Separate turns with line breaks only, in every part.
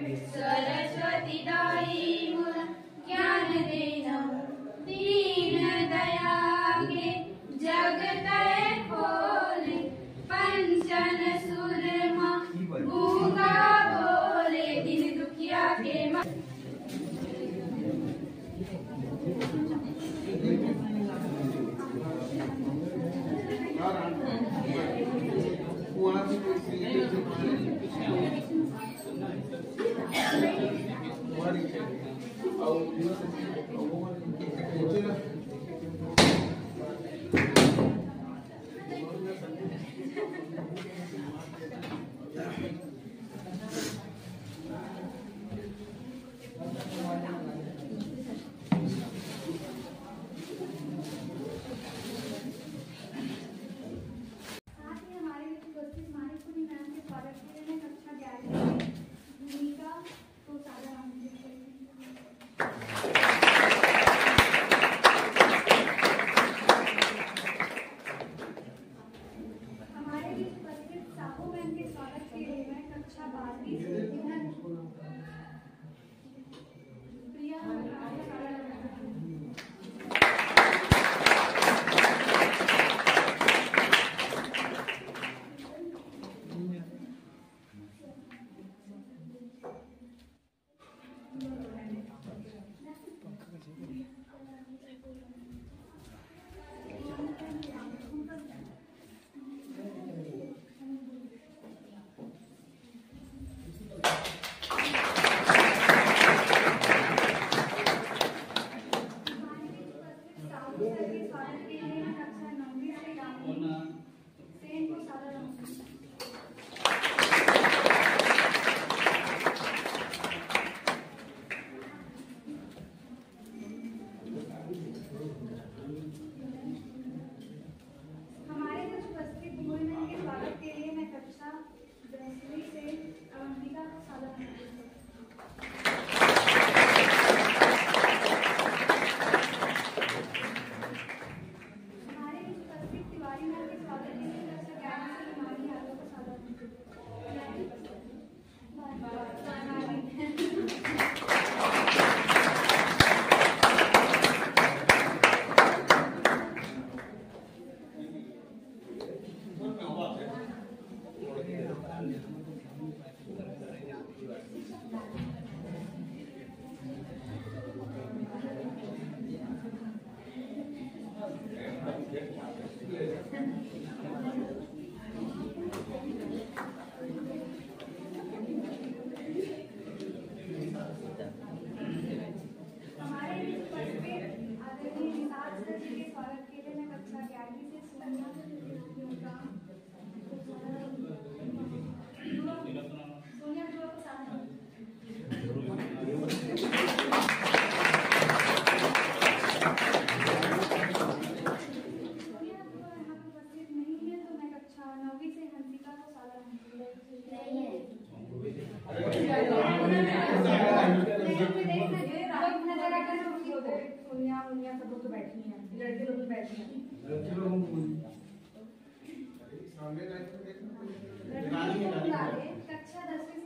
सरस्वती दाई मोर ज्ञान देना दीन दयागे जगत खोले पंचन सुरमा गूंगा बोले दिन दुखिया के कक्षा 10वीं से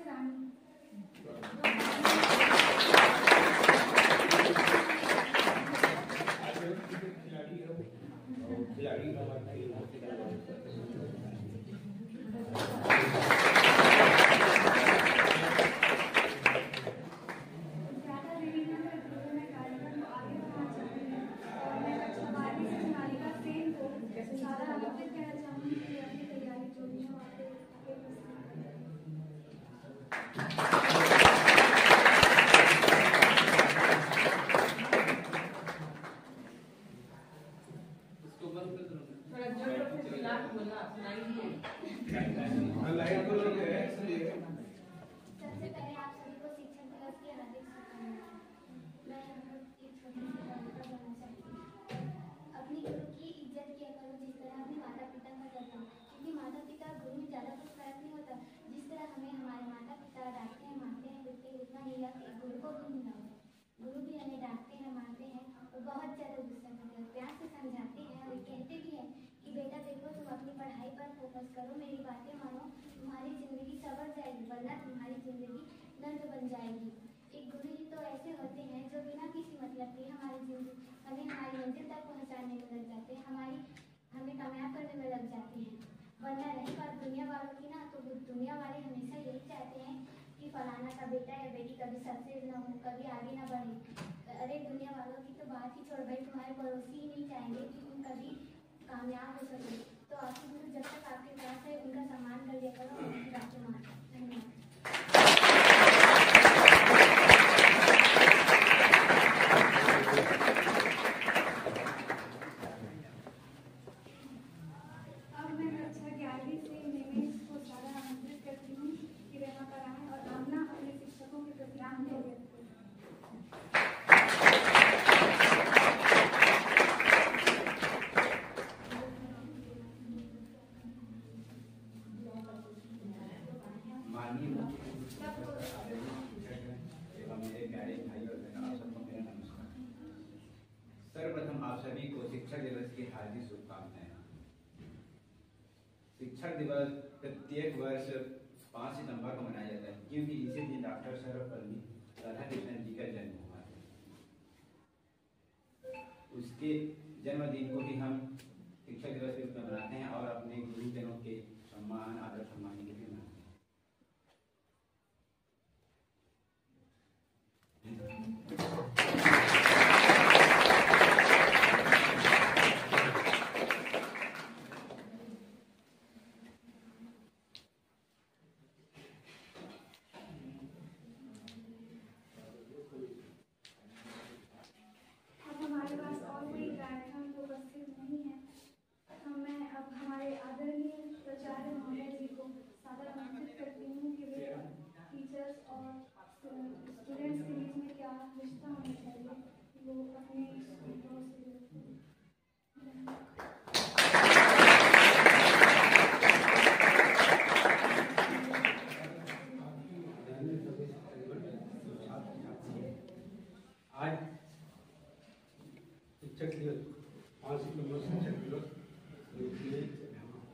रानी
फोकस करो, मेरी बातें मानो, तुम्हारी जिंदगी संवर जाएगी, वरना तुम्हारी जिंदगी बुलंद बन जाएगी। एक गुरु जी तो ऐसे होते हैं जो बिना किसी मतलब के हमें हमारी मंजिल तक पहुंचाने में लग जाते हैं, हमें कामयाब करने में लग जाते हैं। वरना रही बात दुनिया वालों की ना, तो दुनिया वाले हमेशा यही चाहते हैं कि फलाना का बेटा या बेटी कभी सक्सेस ना हो, कभी आगे ना बढ़े। अरे दुनिया वालों की तो बात ही छोड़ भाई, तुम्हारे पड़ोसी ही नहीं चाहेंगे कि तुम कभी कामयाब हो सके। तो आपके गुरु जब तक आपके पास है उनका सम्मान कर लिया करो, उनकी बातें मानो। धन्यवाद।
अब मैं कक्षा 11वीं से निमेश को सारा आमंत्रित करती हूँ कि वे यहाँ पर आएं और आमना अपने शिक्षकों के प्रति आभार व्यक्त करें।
माननीय एवं मेरे प्यारे भाई और बहनों, आप सबको मेरा नमस्कार। सर्वप्रथम आप सभी को शिक्षक दिवस की हार्दिक शुभकामनाएं। शिक्षक दिवस प्रत्येक वर्ष 5 सितंबर को मनाया जाता है, क्योंकि इसी दिन डॉक्टर सर्वपल्ली राधाकृष्णन जी का जन्म हुआ है। उसके जन्मदिन को भी हम शिक्षक दिवस के रूप में मनाते हैं और अपने गुरुजनों के सम्मान आदर सम्मान के लिए मनाते हैं।
अब हमारे पास और कोई कार्यक्रम तो उपस्थित नहीं है। मैं अब हमारे आदरणीय प्राचार्य महोदय जी को सादर आमंत्रित करती हूँ कि वे टीचर्स और स्टूडेंट्स के बीच में क्या रिश्ता होना चाहिए वो अपने अनुभव से व्यक्त करें।
आज शिक्षक दिवस 5 सितंबर शिक्षक दिवस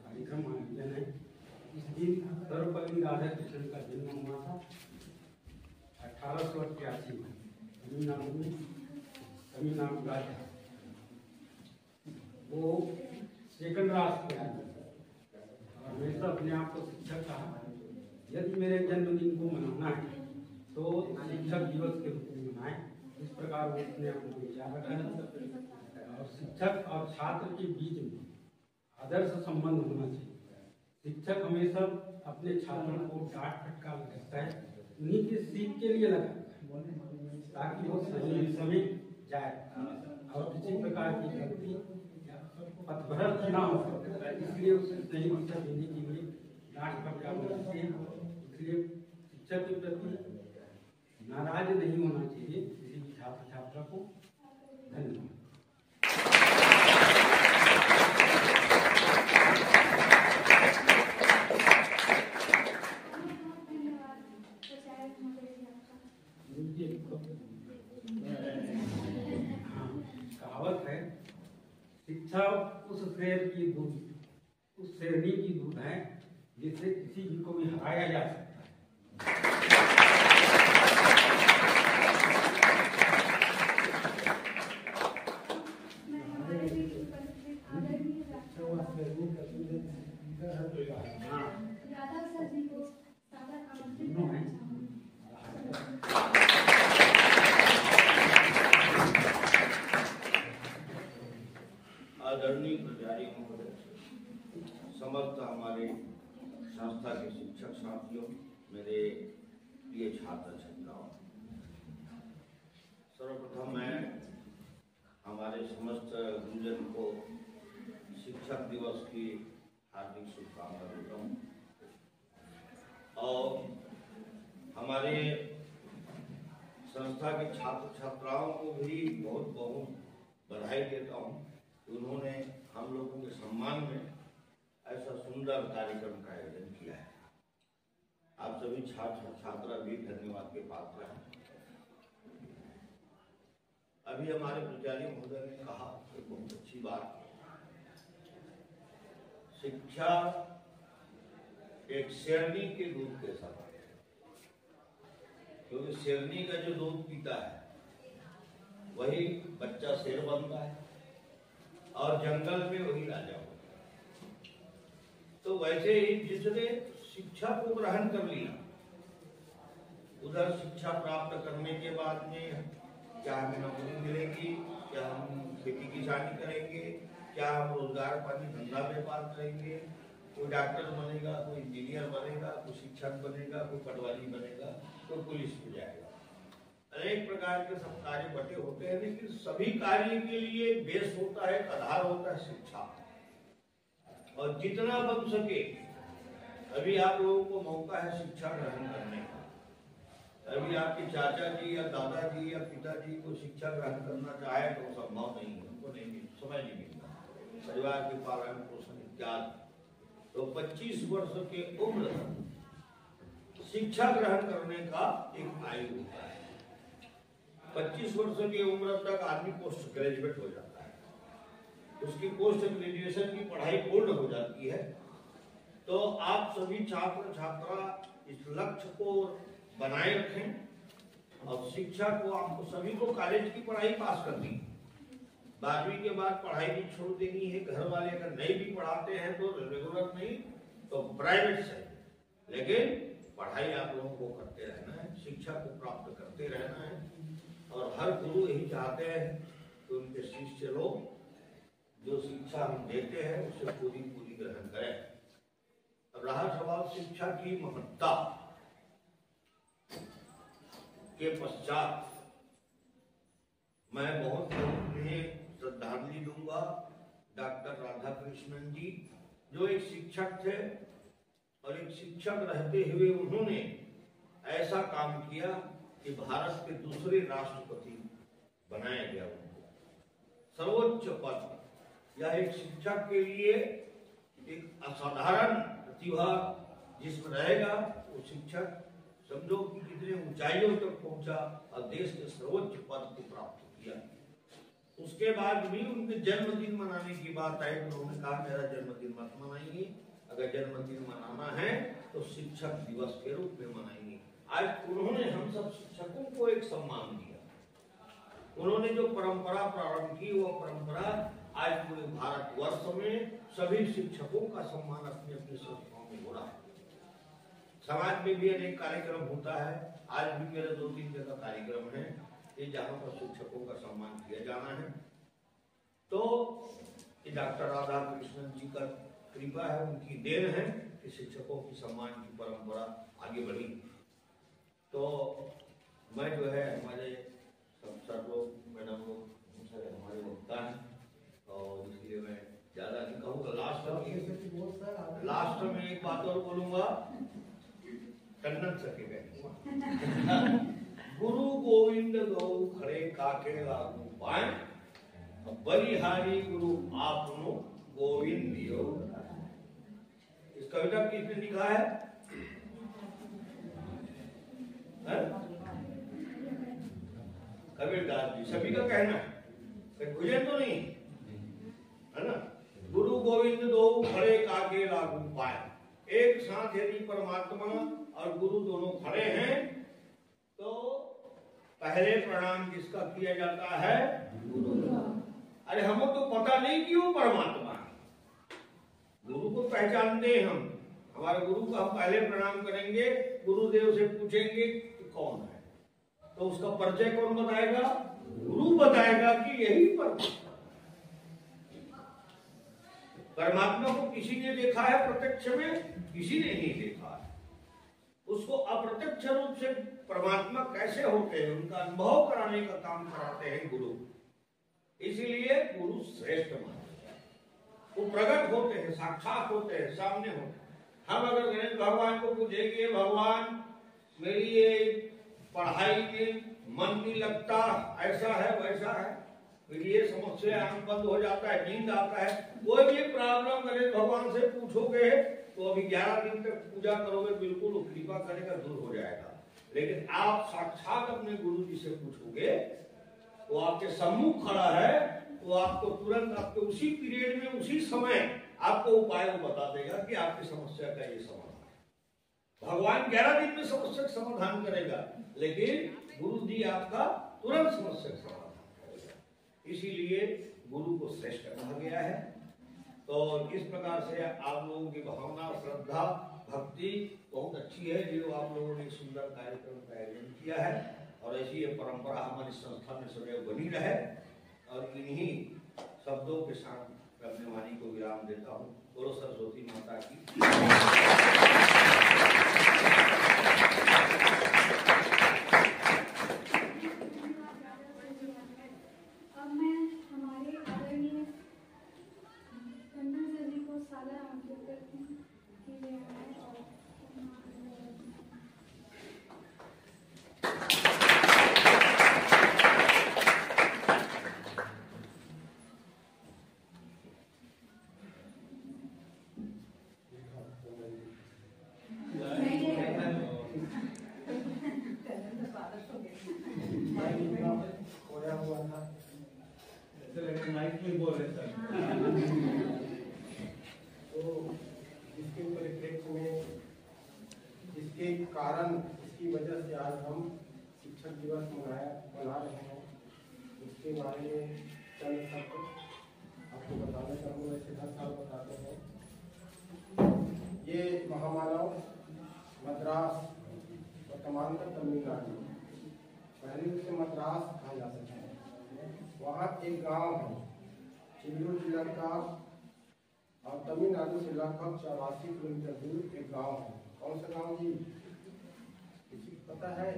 कार्यक्रम आयोजन है। इस दिन सर्वपल्ली राधाकृष्णन का जन्म हुआ था 1888 में तमिलनाडु राज्य। वो सेकंड राष्ट्र के आदमी हमेशा अपने आप को शिक्षक कहा। यदि मेरे जन्मदिन को मनाना है तो शिक्षक दिवस के रूप में मनाएं। इस प्रकार वो अपने आप को विचार रखा। और शिक्षक और छात्र के बीच में आदर्श संबंध होना चाहिए। शिक्षक हमेशा अपने छात्रों को डांट फटकार लगता है, उन्हीं की सीख के लिए लगाता है ताकि वो सही समय जाए और किसी प्रकार की गलती पथभ्रष्ट ना हो। इसलिए उसे सही दिशा देने के लिए डांट फटकार लगते हैं। इसलिए शिक्षक के प्रति नाराज नहीं होना चाहिए किसी भी छात्र छात्रा को। धन्यवाद।
धन्यवाद प्राचार्य महोदय जी आपका।
कहावत है, शिक्षा उस शेर की दूध, उस शेरनी की दूध है जिससे किसी भी को भी हराया जा सकता है।
मैं हमारे बीच उपस्थित आदरणीय राधा सर जी को सादर आमंत्रित करना चाहूँगी।
आदरणीय प्राचार्य महोदय, समस्त हमारे संस्था के शिक्षक साथियों, मेरे प्रिय छात्र छात्राओं, सर्वप्रथम मैं हमारे समस्त गुरुजन को शिक्षक दिवस की हार्दिक शुभकामना देता हूँ और हमारे संस्था के छात्र छात्राओं को भी बहुत बहुत बधाई देता हूँ। उन्होंने हम लोगों के सम्मान में ऐसा सुंदर कार्यक्रम का आयोजन किया है। आप सभी छात्र छात्रा भी धन्यवाद के पात्र हैं। अभी हमारे प्राचार्य महोदय ने कहा कि बहुत अच्छी बात, शिक्षा एक शेरनी के दूध के समान है। क्योंकि शेरनी का जो दूध पीता है वही बच्चा शेर बनता है और जंगल में वही राजा होता है। तो वैसे ही जिसने शिक्षा को ग्रहण कर लिया, उधर शिक्षा प्राप्त करने के बाद में क्या हमें नौकरी मिलेगी, क्या हम खेती किसानी करेंगे, क्या हम रोजगार पानी धंधा व्यापार करेंगे, कोई डॉक्टर बनेगा, कोई इंजीनियर बनेगा, कोई शिक्षक बनेगा, कोई पटवारी बनेगा, कोई पुलिस में जाएगा। अनेक प्रकार के सब कार्य बटे होते हैं, लेकिन सभी कार्य के लिए बेस होता है, आधार होता है शिक्षा। और जितना बन सके, अभी आप लोगों को मौका है शिक्षा ग्रहण करने का। अभी आपके चाचा जी या दादाजी या पिताजी को शिक्षा ग्रहण करना चाहे तो संभव नहीं है, उनको नहीं समय नहीं मिलता, परिवार के पालन पोषण इत्यादि। तो 25 वर्ष के उम्र शिक्षा ग्रहण करने का एक आयु होता है। 25 वर्ष की उम्र तक आदमी पोस्ट ग्रेजुएट हो जाता है, उसकी पोस्ट ग्रेजुएशन की पढ़ाई पूर्ण हो जाती है। तो आप सभी छात्र छात्रा इस लक्ष्य को बनाए रखें और शिक्षा को आपको सभी को कॉलेज की पढ़ाई पास करनी है। 12वीं के बाद पढ़ाई भी छोड़ देनी है। घर वाले अगर नहीं भी पढ़ाते हैं तो रेगुलर नहीं तो प्राइवेट से, लेकिन पढ़ाई आप लोगों को करते रहना है, शिक्षा को प्राप्त करते रहना है। और हर गुरु यही चाहते हैं कि उनके शिष्य लोग जो शिक्षा हम देते हैं उसे पूरी पूरी ग्रहण करें। अब रहा सवाल शिक्षा की महत्ता के पश्चात, मैं बहुत श्रद्धांजलि दूंगा डॉक्टर राधाकृष्णन जी, जो एक शिक्षक थे और एक शिक्षक रहते हुए उन्होंने ऐसा काम किया कि भारत के दूसरे राष्ट्रपति बनाया गया उनको, सर्वोच्च पद। यह एक शिक्षक के लिए एक असाधारण प्रतिभा जिसमें रहेगा वो शिक्षक समझो कि कितने ऊंचाइयों तक पहुंचा और देश के सर्वोच्च पद को प्राप्त किया। उसके बाद भी उनके जन्मदिन मनाने की बात आई तो उन्होंने कहा मेरा जन्मदिन मत मनाइए, अगर जन्मदिन मनाना है तो शिक्षक दिवस के रूप में मनाएंगे। आज उन्होंने हम सब शिक्षकों को एक सम्मान दिया। उन्होंने जो परंपरा प्रारंभ की वो परंपरा आज पूरे भारतवर्ष में सभी शिक्षकों का सम्मान अपनी अपनी संस्थाओं में हो रहा है। समाज में भी अनेक कार्यक्रम होता है। आज भी मेरे 2-3 जगह कार्यक्रम है ये जहाँ पर शिक्षकों का सम्मान किया जाना है। तो ये डॉक्टर राधाकृष्णन जी का कृपा है, उनकी देन है कि शिक्षकों की सम्मान की परंपरा आगे बढ़ी। तो मैं जो है हमारे सब सर लोग मैडम लोग हमारे वक्ता हैं और इसलिए मैं ज्यादा नहीं कहूँगा। लास्ट में एक बात और बोलूंगा, टंडन सर के गुरु गोविंद गौ खड़े काके लागू पाए, बलिहारी गुरु आपनो गोविंद दियो। इस कविता किसने लिखा है? कबीरदास जी। सभी का कहना है, मुझे तो नहीं है ना। गुरु गोविंद दो खड़े काके लागू पाए, एक साथ यदि परमात्मा और गुरु दोनों खड़े हैं तो पहले प्रणाम किसका किया जाता है? गुरु का। अरे हमको तो पता नहीं कि वो परमात्मा है, गुरु को पहचानते हैं हम, हमारे गुरु को हम पहले प्रणाम करेंगे, गुरुदेव से पूछेंगे कि कौन है, तो उसका परिचय कौन बताएगा? गुरु बताएगा कि यही परमात्मा। परमात्मा को किसी ने देखा है प्रत्यक्ष में? किसी ने नहीं देखा है। उसको अप्रत्यक्ष रूप से परमात्मा कैसे होते हैं उनका अनुभव कराने का काम कराते हैं गुरु। इसीलिए गुरु श्रेष्ठ मानते हैं, वो प्रकट होते हैं, साक्षात होते हैं, सामने होते हैं। हम अगर गणेश भगवान को पूछेंगे भगवान मेरी ये पढ़ाई में मन नहीं लगता, ऐसा है वैसा है, फिर ये समस्या आंख बंद हो जाता है, नींद आता है, कोई भी प्रॉब्लम गणेश भगवान से पूछोगे तो अभी 11 दिन तक पूजा करोगे, बिल्कुल कृपा करेगा, दूर हो जाएगा। लेकिन आप साक्षात अपने गुरु जी से पूछोगे, वो आपके सम्मुख खड़ा है, वो आपको तुरंत आपके उसी पीरियड में उसी समय आपको उपाय बता देगा कि आपकी समस्या का ये समाधान है। भगवान 11 दिन में समस्या का समाधान करेगा, लेकिन गुरु जी आपका तुरंत समस्या का समाधान करेगा। इसीलिए गुरु को श्रेष्ठ कहा गया है। तो इस प्रकार से आप लोगों की भावना, श्रद्धा, भक्ति बहुत अच्छी है जो आप लोगों ने सुंदर कार्यक्रम का आयोजन किया है, और ऐसी ये परंपरा हमारी संस्था में सदैव बनी रहे। और इन्हीं शब्दों के साथ अपने वाणी को विराम देता हूँ। बोलो सरस्वती माता की।
अब मैं हमारे आदरणीय टंडन सर जी को सादर आमंत्रित करती हूँ कि वे आए और
इसके कारण, इसकी वजह से आज हम शिक्षक दिवस मना रहे हैं, उसके बारे में चंद शब्द आपको बताना चाहूँगा। ऐसे हर साल बताते हैं। ये महामानव मद्रास, वर्तमान में तमिलनाडु, पहले उसे मद्रास कहा जाता है। वहाँ एक गांव है चिल्लूर जिला का, और तमिलनाडु से लगभग 84 किलोमीटर दूर एक गांव है। कौन सा गांव जी? किसी को पता है?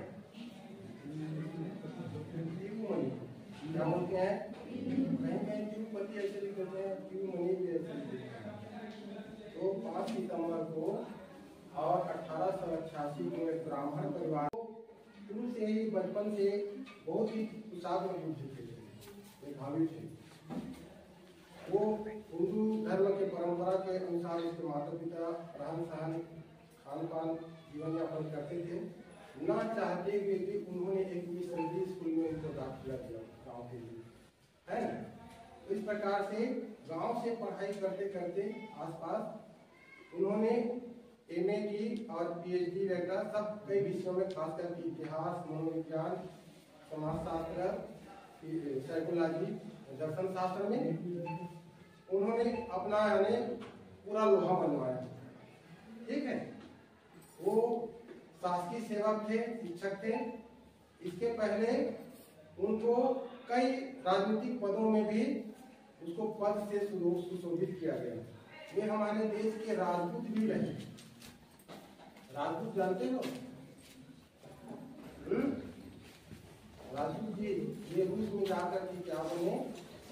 क्या बोलते हैं? कहीं तिरुपति ऐसे लिख देते हैं, तिरुमणि भी ऐसे लिख देते हैं। तो 5 सितंबर को और 1888 को एक ब्राह्मण परिवार शुरू से ही, बचपन से बहुत ही कुशाग्र में बुद्धि थे, मेधावी थे। वो हिंदू धर्म के परंपरा के अनुसार उसके माता पिता रहन सहन, खान पान, जीवन यापन करते थे। ना चाहते हुए भी उन्होंने एक मिशनरी स्कूल में उनको दाखिला दिया गाँव के लिए, है ना। तो इस प्रकार से गांव से पढ़ाई करते करते आसपास उन्होंने MA की और PhD वगैरह सब कई विषयों में, खासकर इतिहास, मनोविज्ञान, समाजशास्त्र, साइकोलॉजी, दर्शन शास्त्र में उन्होंने अपना यानी पूरा लोहा बनवाया। ठीक है, वो शासकीय सेवक थे, शिक्षक थे। इसके पहले उनको कई राजनीतिक पदों में भी उसको पद से सुशोभित किया गया। वे हमारे देश के राजदूत भी रहे। राजदूत जानते हो? राजदूत जी ये रूस में जाकर के क्या बने?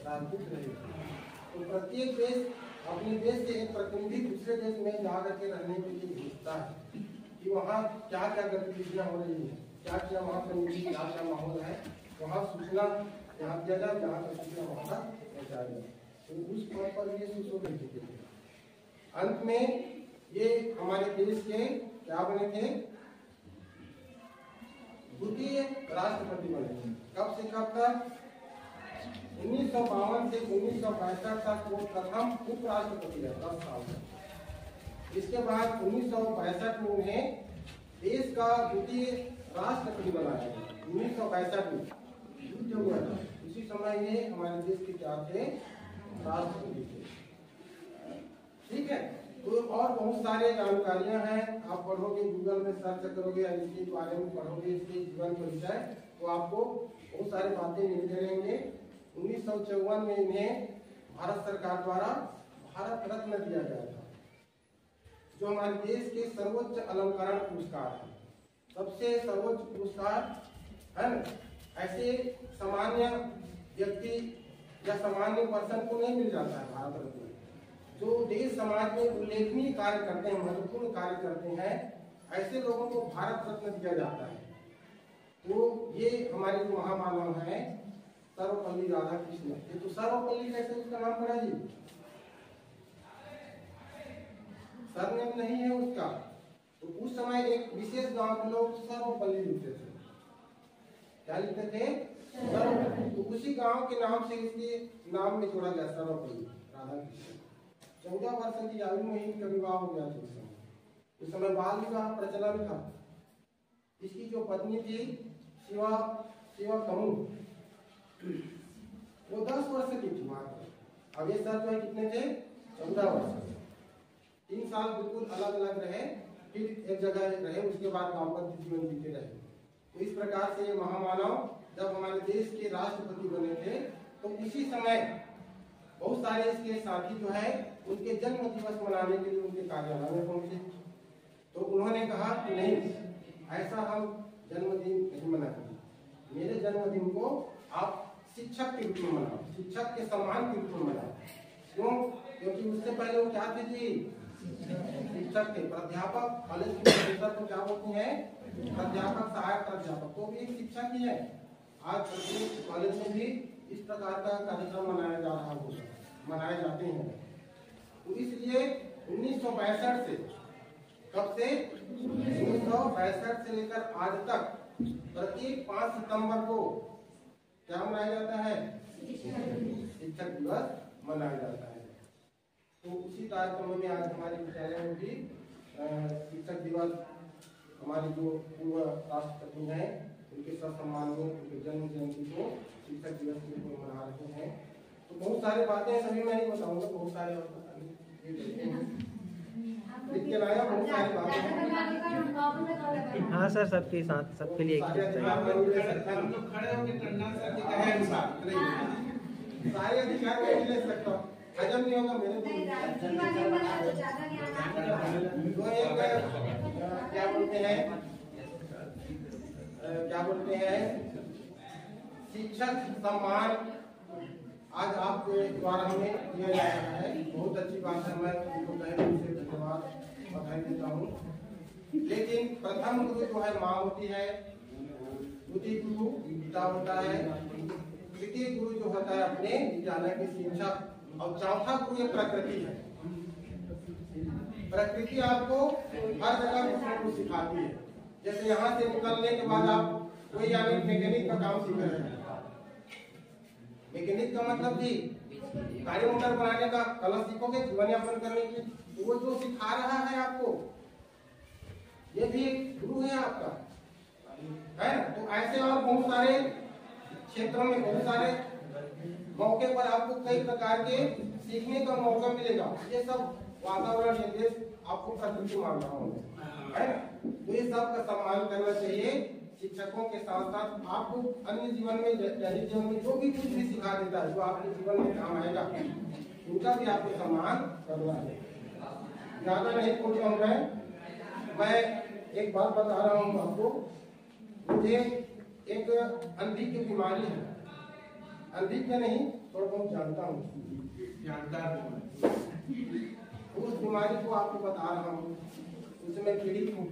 राजदूत रहे। तो प्रत्येक देश अपने देश से एक प्रतिनिधि दूसरे देश में जाकर के रहने के लिए भेजता है कि वहाँ क्या क्या गतिविधियाँ हो रही है, क्या क्या वहाँ पर क्या क्या माहौल है, वहाँ सूचना यहाँ दिया जाए, जहाँ पर सूचना वहाँ तक पहुँचा जाए। तो उस पद पर ये सुशोभित थे। अंत में ये हमारे देश के क्या बने थे? द्वितीय राष्ट्रपति बने थे। कब से कब तक? 1952 से 1962 तक वो प्रथम उपराष्ट्रपति रहे, 10 साल तक। इसके बाद 1962 में उन्हें देश का द्वितीय राष्ट्रपति बनाया गया। 1962 में युद्ध हुआ था, उसी समय ये हमारे देश के क्या थे? राष्ट्रपति थे। ठीक है, तो और बहुत सारे जानकारियां हैं, आप पढ़ोगे, गूगल में सर्च करोगे, इसके बारे में पढ़ोगे, इसके जीवन परिचय, तो आपको बहुत सारी बातें मिलते रहेंगे। 1954 में इन्हें भारत सरकार द्वारा भारत रत्न दिया गया था, जो हमारे देश के सर्वोच्च अलंकरण पुरस्कार है, सबसे सर्वोच्च पुरस्कार है ना। ऐसे सामान्य व्यक्ति या सामान्य पर्सन को नहीं मिल जाता है भारत रत्न। जो देश समाज में उल्लेखनीय कार्य करते हैं, महत्वपूर्ण कार्य करते हैं, ऐसे लोगों को भारत रत्न दिया जाता है। तो ये हमारे जो महामानव हैं सर्वपल्ली राधाकृष्ण, ये तो सर्वपल्ली कैसे उसका नाम पड़ा जी? सरनेम नहीं है उसका। तो उस समय एक विशेष गांव के लोग सर्वपल्ली लिखते थे। क्या लिखते थे? सर्वपल्ली। तो उसी गांव के नाम से इसके नाम में जोड़ा गया सर्वपल्ली राधाकृष्ण। 14 वर्ष की आयु में इनका विवाह हो गया था। उस समय बाल विवाह प्रचलन था। इसकी जो पत्नी थी शिवा कमू, वो 10 वर्ष की थी मात्र। अब ये सर जो है कितने थे? 14 वर्ष। 3 साल बिल्कुल अलग अलग रहे, फिर एक जगह रहे, उसके बाद दाम्पत्य जीवन जीते रहे। तो इस प्रकार से महामानव जब हमारे देश के राष्ट्रपति बने थे तो इसी समय बहुत सारे इसके साथी जो है उनके जन्म दिवस मनाने के लिए उनके कार्यालय में पहुंचे। तो उन्होंने कहा कि नहीं, ऐसा हम जन्मदिन नहीं मनाएंगे, मेरे जन्मदिन को आप शिक्षक के रूप में मनाओ, शिक्षक के सम्मान के रूप में मनाओ। क्यों? क्योंकि उससे पहले वो क्या थे जी? शिक्षक थे। प्राध्यापक कॉलेज के प्रोफेसर को क्या बोलते हैं? प्राध्यापक, सहायक प्राध्यापक, तो भी एक शिक्षक ही है। आज प्रत्येक कॉलेज में भी इस प्रकार का कार्यक्रम मनाया जा रहा होगा, मनाए जाते हैं। तो इसलिए 1962 से, कब से? 1962 से लेकर आज तक प्रत्येक 5 सितंबर को क्या मनाया जाता है? शिक्षक दिवस मनाया जाता है। तो उसी कार्यक्रम में आज हमारे विद्यालय में भी शिक्षक दिवस हमारे जो पूर्व राष्ट्रपति हैं उनके सम्मान में उनके जन्म जयंती को शिक्षक दिवस के रूप में मना रहे हैं। तो बहुत सारी बातें सभी मैं नहीं बताऊंगा, बहुत सारे बहुत सारी बातें।
हाँ सर, सबके साथ, सबके लिए
सारे अधिकार मैं नहीं ले सकता, हजम नहीं होगा मेरे को। क्या बोलते हैं शिक्षक सम्मान आज आपके द्वारा हमें दिया जा रहा है। बहुत अच्छी बात है, मैं उनको तहे दिल से धन्यवाद बधाई देता हूँ। लेकिन प्रथम गुरु जो है माँ होती है, द्वितीय गुरु पिता होता है, तृतीय गुरु जो होता है अपने विद्यालय के शिक्षक, और चौथा गुरु ये प्रकृति है। प्रकृति आपको हर जगह कुछ सिखाती है। जैसे यहाँ से निकलने के बाद आप कोई यानी मैकेनिक का काम सीख रहे हैं। मैकेनिक का मतलब जी गाड़ी मोटर बनाने का कला सीखोगे जीवन यापन करने के, तो वो जो सिखा रहा है आपको, ये भी एक गुरु है आपका, है ना। तो ऐसे और बहुत सारे क्षेत्रों में बहुत सारे मौके पर आपको कई प्रकार के सीखने का मौका मिलेगा। ये सब वातावरण, ये देश आपको प्रकृति मान रहा हूँ, है ना। तो ये सब का सम्मान करना चाहिए। शिक्षकों के साथ साथ आपको अन्य जीवन में, दैनिक जीवन में जो भी कुछ भी सिखा देता है, जो आपके जीवन में काम आएगा, उनका भी आपको सम्मान करना है। ज्यादा नहीं पूछ रहा हूँ मैं एक बात बता रहा हूँ आपको। मुझे एक अंधी की बीमारी है, अंधी के नहीं थोड़ा बहुत जानता हूँ, उस बीमारी को आपको बता रहा हूँ, उसमें पीड़ित हूँ,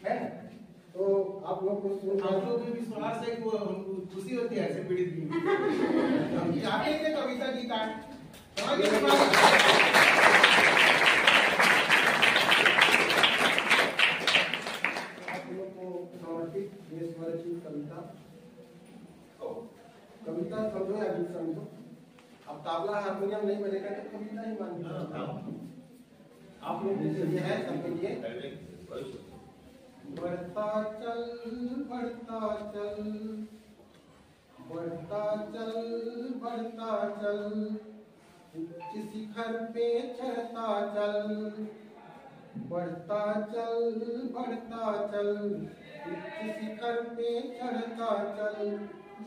है। तो आप लोग को विश्वास है कि वो खुशी होती है ऐसे पीड़ित भी। हम चाहते थे कविता जी का आप लोग को समर्पित कविता समझो या गीत समझो। अब ताबला हारमोनियम नहीं बजेगा तो कविता ही मान लो। आप लोग ये है सबके लिए। बढ़ता चल बढ़ता चल, बढ़ता चल बढ़ता चल, उच्च शिखर पे चढ़ता चल। बढ़ता चल बढ़ता चल, उच्च शिखर पे चढ़ता चल।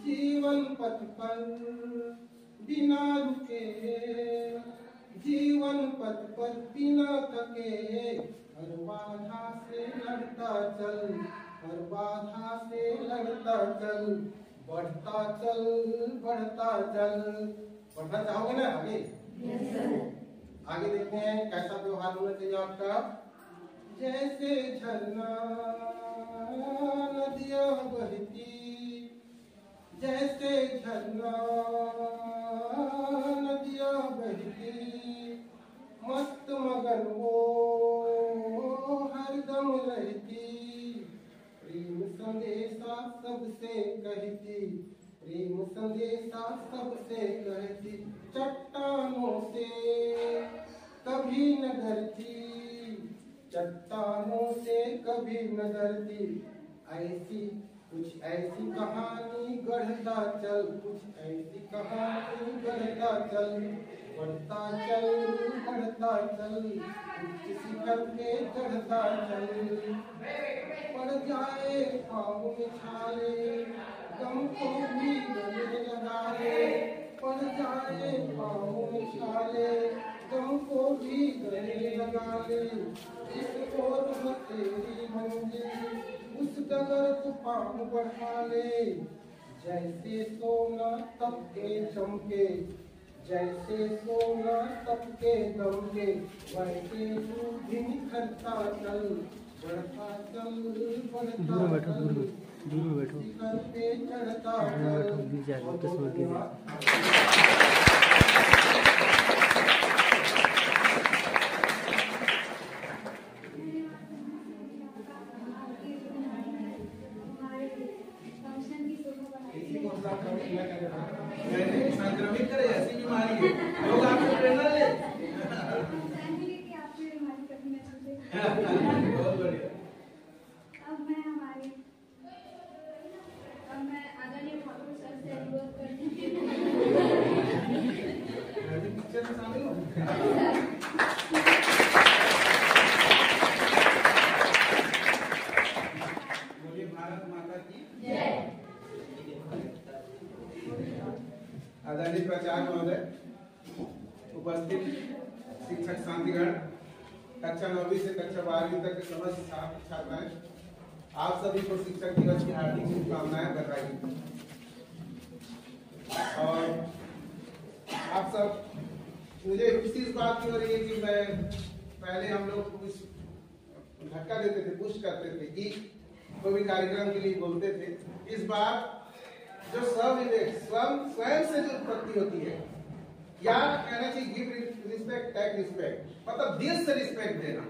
जीवन पथ पर बिना रुके, जीवन पथ पर बिना थके, हर बाधा से लड़ता चल, हर बाधा से लड़ता चल। बढ़ता चल बढ़ता चल। बढ़ना चाहोगे ना आगे? आगे देखते हैं कैसा व्यवहार होना चाहिए आपका। जैसे झरना नदियाँ बहती, जैसे झरना नदियाँ बहती, मस्त मगन वो हरदम रहती। प्रेम संदेशा सबसे कहती, प्रेम संदेशा सबसे कहती। चट्टानों से कभी न डरती, चट्टानों से कभी न डरती, ऐसी कुछ ऐसी कहानी गढ़ता चल, कुछ ऐसी कहानी गढ़ता चल, बढ़ता चल बढ़ता चल, उच्च शिखर पे चढ़ता चल, पड़ जाए पाँव में छाले, गम को भी गले लगा ले, पड़ जाए पाँव में छाले, गम को भी गले लगा ले, इस ओर हो तेरी मंजिल, उस डगर को पाँव बढ़ा ले, जैसे सोना तपके चमके, जैसे सोना तपके दमके, वैसे तू भी निखरता चल, बढ़ता चल बढ़ता चल,
दूर में बैठो,
शिखर पे चढ़ता
संक्रमित करे ऐसी बीमारी है, लोग आपको प्रेरणा ले। बहुत बढ़िया।
अब मैं आदरणीय ठाकुर सर से अनुरोध करती
पिक्चर में शामिल हो। बोलिए भारत माता की जय। आदरणीय प्राचार्य महोदय, उपस्थित शिक्षक साथीगण, कक्षा 9वीं से कक्षा 12वीं तक के समस्त छात्र छात्राएं, आप सभी को शिक्षक दिवस की हार्दिक शुभकामनाएं, बधाई। और आप सब, मुझे खुशी इस बात की हो रही है कि मैं पहले हम लोग कुछ धक्का देते थे, पुश करते थे कि कोई भी कार्यक्रम के लिए बोलते थे। इस बार जो स्वविवेक स्वयं से जो उत्पत्ति होती है, या कहना चाहिए गिव रिस्पेक्ट टेक रिस्पेक्ट, मतलब दिल से रिस्पेक्ट देना।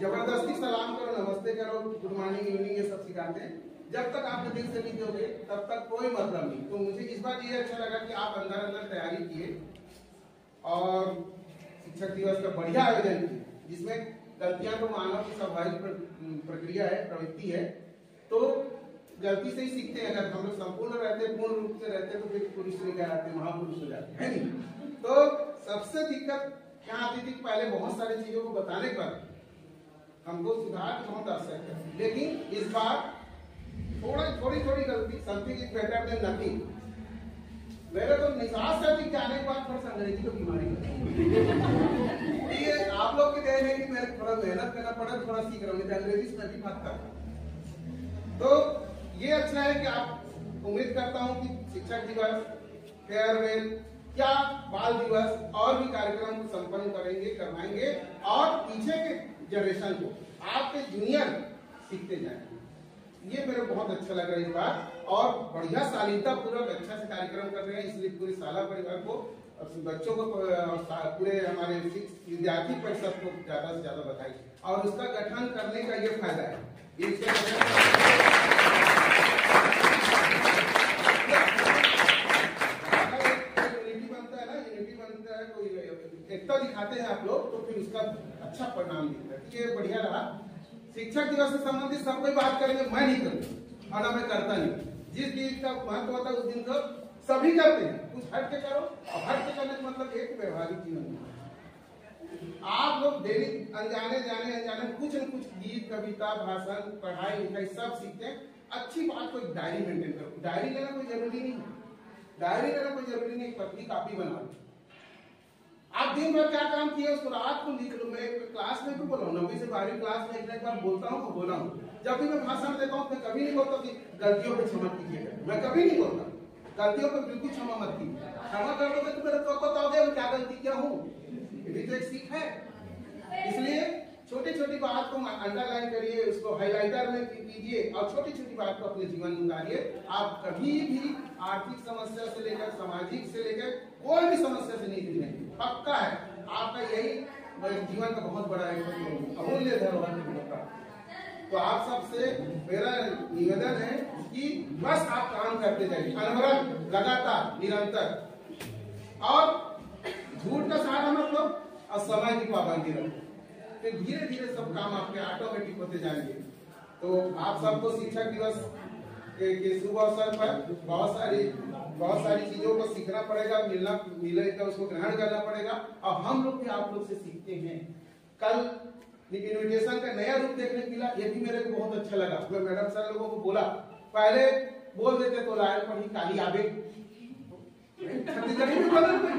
जबरदस्ती सलाम करो, नमस्ते करो, गुड मॉर्निंग इवनिंग ये सब सिखाते हैं, जब तक आप दिल से नहीं दोगे तब तक कोई मतलब नहीं। तो मुझे इस बार ये अच्छा लगा कि आप अंदर अंदर तैयारी किए और शिक्षक दिवस का बढ़िया आयोजन किए, जिसमें गलतियां तो मानव की स्वाभाविक प्रक्रिया है, प्रवृत्ति है, तो गलती से ही सीखते हैं। अगर हम लोग संपूर्ण रहते, पूर्ण रूप से रहते, तो फिर पुरुष नहीं कहलाते, महापुरुष हो जाते हैं, नहीं। तो सबसे दिक्कत क्या आती थी, पहले बहुत सारी चीजों को बताने पर हमको सुधार की बहुत आवश्यकता है, लेकिन इस बार थोड़ी गलती, something is better than nothing. मेरे तो निसास सर्दी के आने के बाद थोड़ा अंग्रेजी की बीमारी है। आप लोग की देन है कि मेरे थोड़ा मेहनत करना पड़ा, थोड़ा सीख रहा हूँ, अंग्रेजी में भी बात करता। तो ये अच्छा है कि आप, उम्मीद करता हूँ कि शिक्षक दिवस, फेयरवेल या बाल दिवस और भी कार्यक्रम संपन्न करेंगे, करवाएंगे, और पीछे के जनरेशन को, आपके जूनियर सीखते जाएंगे। ये मेरे बहुत अच्छा लग रहा है इस बार, और बढ़िया शालीनता पूर्वक अच्छा से कार्यक्रम कर रहे हैं, इसलिए पूरे शाला परिवार को, बच्चों को, पूरे हमारे विद्यार्थी परिषद को ज्यादा से ज्यादा बधाई। और उसका गठन करने का ये फायदा है, यूनिटी बनता है ना, यूनिटी बनता है, कोई एकता दिखाते हैं आप लोग, तो फिर उसका अच्छा परिणाम दिखता है। ये बढ़िया रहा। शिक्षक दिवस से संबंधित सब कोई बात करेंगे, मैं नहीं करूंगा और मैं करता नहीं। जिस चीज का महत्व होता है उस दिन को सभी करते हैं, कुछ हट के करो, और हट के करने का मतलब एक व्यवहारिक जीवन। आप लोग डेली अनजाने जाने अनजाने कुछ न कुछ गीत, कविता, भाषण, पढ़ाई लिखाई सब सीखते हैं। अच्छी बात को डायरी मेंटेन करो। डायरी लेना कोई जरूरी नहीं, डायरी लेना कोई जरूरी नहीं, पतली कॉपी बना लो। आप दिन भर क्या काम किए उसको रात को लिख लो। मैं क्लास में भी बोला हूँ, 9वीं से 12वीं क्लास में एक बार बोलता हूँ तो बोला हूँ। जब भी मैं भाषण देता हूँ मैं कभी नहीं बोलता कि गलतियों पे क्षमा कीजिएगा, मैं कभी नहीं बोलता। गलतियों पे बिल्कुल क्षमा मत कीजिए। क्षमा कर दोगे तो मेरे को बताओगे मैं क्या गलती किया हूँ, ये भी तो एक सीख है। इसलिए छोटी छोटी बात को अंडरलाइन करिए, उसको हाइलाइटर में कीजिए, और छोटी छोटी बात को अपने जीवन में उतारिए। आप कभी भी आर्थिक समस्या से लेकर सामाजिक से लेकर कोई भी समस्या से नहीं जुड़ेंगे, पक्का है। आपका यही जीवन का बहुत बड़ा अमूल्य धरोहर है। तो आप सबसे मेरा निवेदन है कि बस आप काम करते जाइए, अनवरत, लगातार, निरंतर, और झूठ का सहारा मत लो और समय की पाबंदी रखो। फिर धीरे धीरे सब काम आपके ऑटोमेटिक होते जाएंगे। तो आप सबको शिक्षक दिवस के शुभ अवसर पर बहुत सारी चीजों को सीखना पड़ेगा, मिलेगा, उसको ग्रहण करना पड़ेगा और हम लोग भी आप लोग से सीखते हैं। कल इन्विटेशन का नया रूप देखने को मिला, ये भी मेरे को बहुत अच्छा लगा। मैं मैडम सर लोगों को बोला, पहले बोल देते तो लायल पढ़ी काली आवे, छत्तीसगढ़ी में बोलते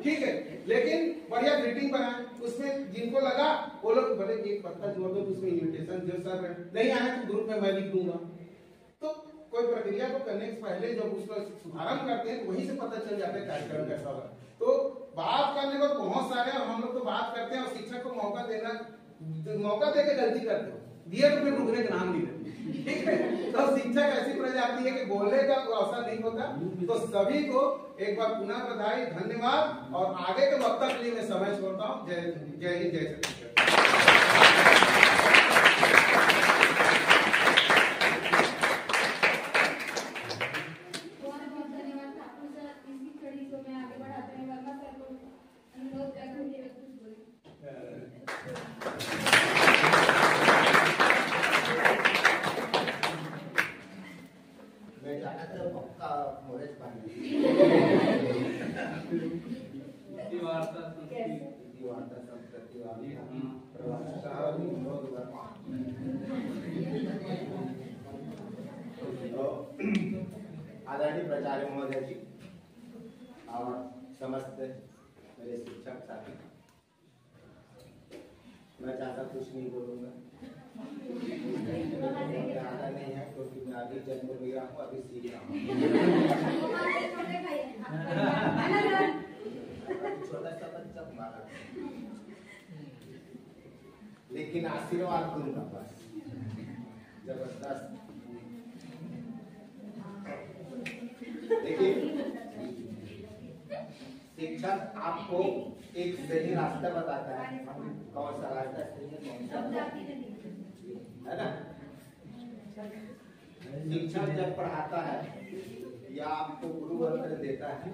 ठीक है, लेकिन बढ़िया ग्रीटिंग बनाए, उसमें जिनको लगा वो लोग भले एक पत्ता जोड़ दो, उसमें इन्विटेशन जो सर नहीं आया तो ग्रुप में मैं लिख दूंगा। तो कोई प्रक्रिया को करने से पहले जब उसका शुभारंभ करते हैं तो वहीं से पता चल जाता है कार्यक्रम कैसा होगा। तो बात करने को बहुत सारे और हम लोग तो बात करते हैं और शिक्षक को मौका दे के गलती करते हो, दिए तो फिर रुकने का नाम नहीं लेते, ठीक है। तो शिक्षक ऐसी प्रजाति है कि बोलने का अवसर नहीं होता। तो सभी को एक बार पुनः बधाई, धन्यवाद और आगे के वक्तव्य के लिए मैं समय छोड़ता हूँ। जय हिंद, जय छत्तीसगढ़।
आदरणीय प्राचार्य महोदय जी और समस्त मेरे शिक्षक साथी, मैं ज्यादा कुछ नहीं बोलूंगा, ज्यादा नहीं है क्योंकि मैं अभी जन्म लिया हूँ, अभी सीख रहा हूँ। छोटा सा बच्चा मारा, लेकिन आशीर्वाद दूंगा बस, जबरदस्त। देखिए, शिक्षक आपको एक सही रास्ता बताता है, कौन सा रास्ता सही है, कौन सा है ना। शिक्षक जब पढ़ाता है या आपको गुरु मंत्र देता है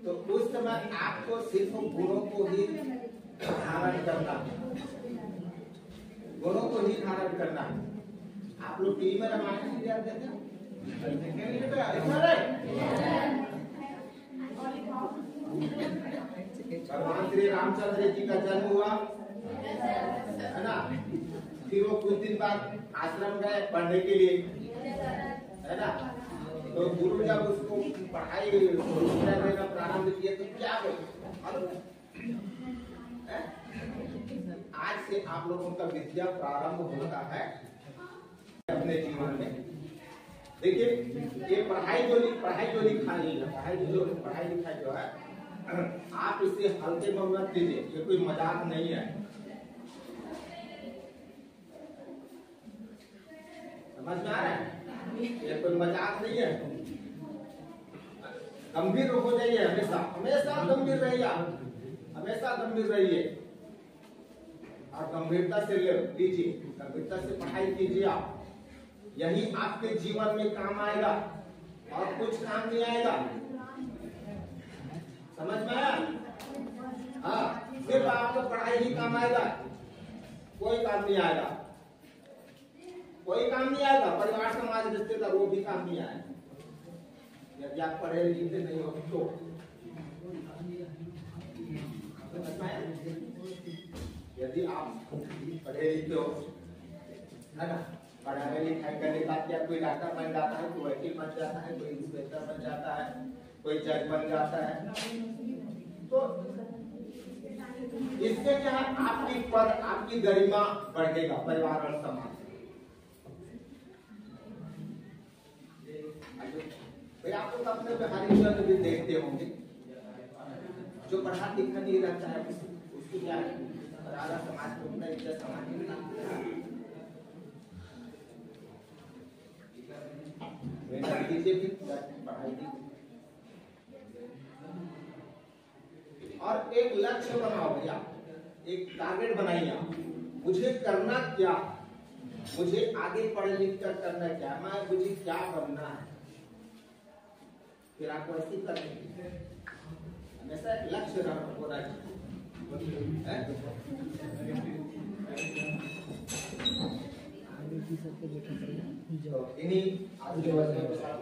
तो उस समय आपको सिर्फ गुणों को ही धारण करना है, गुणों को ही धारण करना है। आप लोग टीवी में रामायण सीरियल देखते हैं, भगवान श्री रामचंद्र जी का जन्म हुआ है ना, फिर वो कुछ दिन बाद आश्रम गए पढ़ने के लिए, है ना। तो गुरु जब उसको पढ़ाई करने का प्रारंभ किए तो क्या बोले, आज से आप लोगों का विद्या प्रारंभ होता है अपने जीवन में। देखिए, ये पढ़ाई लिखाई जो है, आप इसे हल्के में मत लीजिए, ये कोई मजाक नहीं है, समझ में आ रहा है, ये कोई मजाक नहीं है। गंभीर हो जाइए, हमेशा गंभीर रहिए, हमेशा गंभीर रहिए और गंभीरता से लीजिए, गंभीरता से पढ़ाई कीजिए आप, यही आपके जीवन में काम आएगा और कुछ काम नहीं आएगा, समझ में आया। हाँ, सिर्फ आपको पढ़ाई ही काम आएगा, कोई काम नहीं आएगा, कोई काम नहीं आएगा। परिवार समाज रिश्तेदार वो भी काम नहीं आएगा यदि आप पढ़े लिखे नहीं हो तो। यदि आप पढ़े लिखे हो, है ना, पढ़ाई लिखाई करने के बाद क्या कोई डॉक्टर बन जाता है, कोई वकील बन जाता है, कोई इंस्पेक्टर बन जाता है, कोई जज बन जाता है, तो इससे क्या है, आपकी पद, आपकी गरिमा बढ़ेगा परिवार और समाज। भाई आप लोग अपने बिहारी भी देखते होंगे, जो पढ़ा लिखा नहीं रहता है उसकी क्या है, समाज को उतना इज्जत समाज में पढ़ाई की। और एक लक्ष्य बनाओ भैया, एक टारगेट बनाइए, मुझे करना क्या, मुझे आगे पढ़ लिख कर करना क्या, मुझे क्या बनना है, फिर आपको ऐसी करनी है, हमेशा लक्ष्य होना चाहिए। इन्हीं आपके वचनों के साथ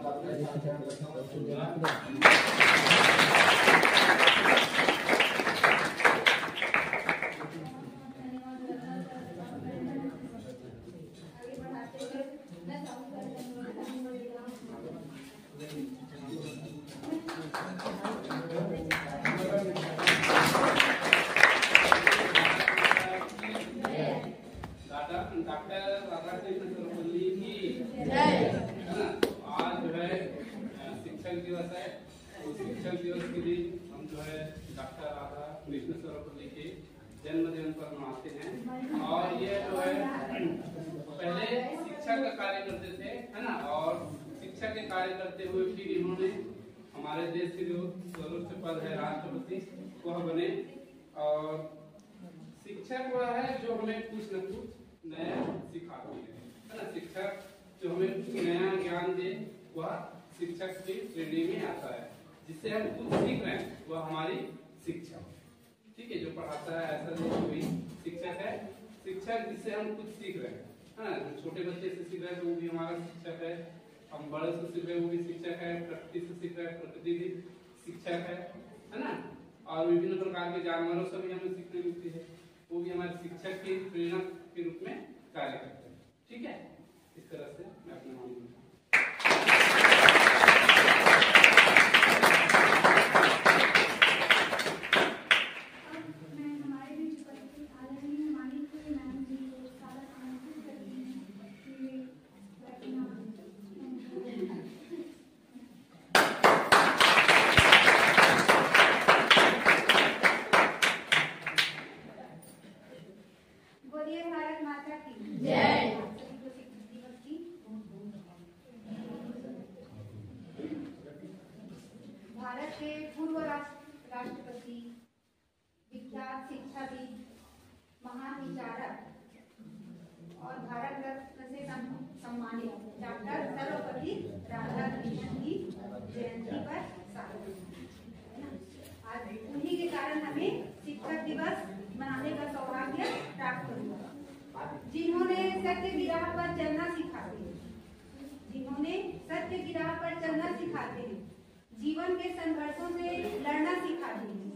शिक्षक दिवस के दिन हम जो है डॉक्टर राधा कृष्ण सर्वपल्ली के जन्मदिन पर मनाते हैं। और ये जो है पहले शिक्षा का कार्य करते थे, है ना, और शिक्षा के कार्य करते हुए फिर इन्होंने हमारे देश के जो सर्वोच्च पद है राष्ट्रपति वह बने। और शिक्षक वह है जो हमें कुछ न कुछ नया सिखाती है ना। शिक्षक जो हमें नया ज्ञान दे वह शिक्षक की श्रेणी में आता है। जिससे हम कुछ सीख रहे हैं वह हमारी शिक्षा, ठीक है, जो पढ़ाता है ऐसा नहीं कोई शिक्षक है। शिक्षक जिससे हम कुछ सीख रहे हैं, हाँ, छोटे बच्चे से सीख रहे हैं तो वो भी हमारा शिक्षक है। हम बड़े से सीख रहे हैं वो भी शिक्षक है। प्रकृति से सीख रहे हैं प्रकृति भी शिक्षक है ना। और विभिन्न प्रकार के जानवरों से भी हमें सीखने मिलती है, वो भी हमारे शिक्षक की प्रेरणा के रूप में कार्य करते हैं। ठीक है, इस तरह से मैं अपने मान
भारत के पूर्व राष्ट्रपति, विख्यात शिक्षाविद, महान विचारक और भारत रत्न से सम्मानित डॉक्टर सर्वपल्ली राधाकृष्णन की जयंती पर आज उन्हीं के कारण हमें शिक्षक दिवस मनाने का सौभाग्य प्राप्त हुआ। जिन्होंने सत्य की राह पर चलना सिखाते हैं, जिन्होंने सत्य की राह पर चलना सिखाते हैं, जीवन के संघर्षों से लड़ना सिखाते हैं।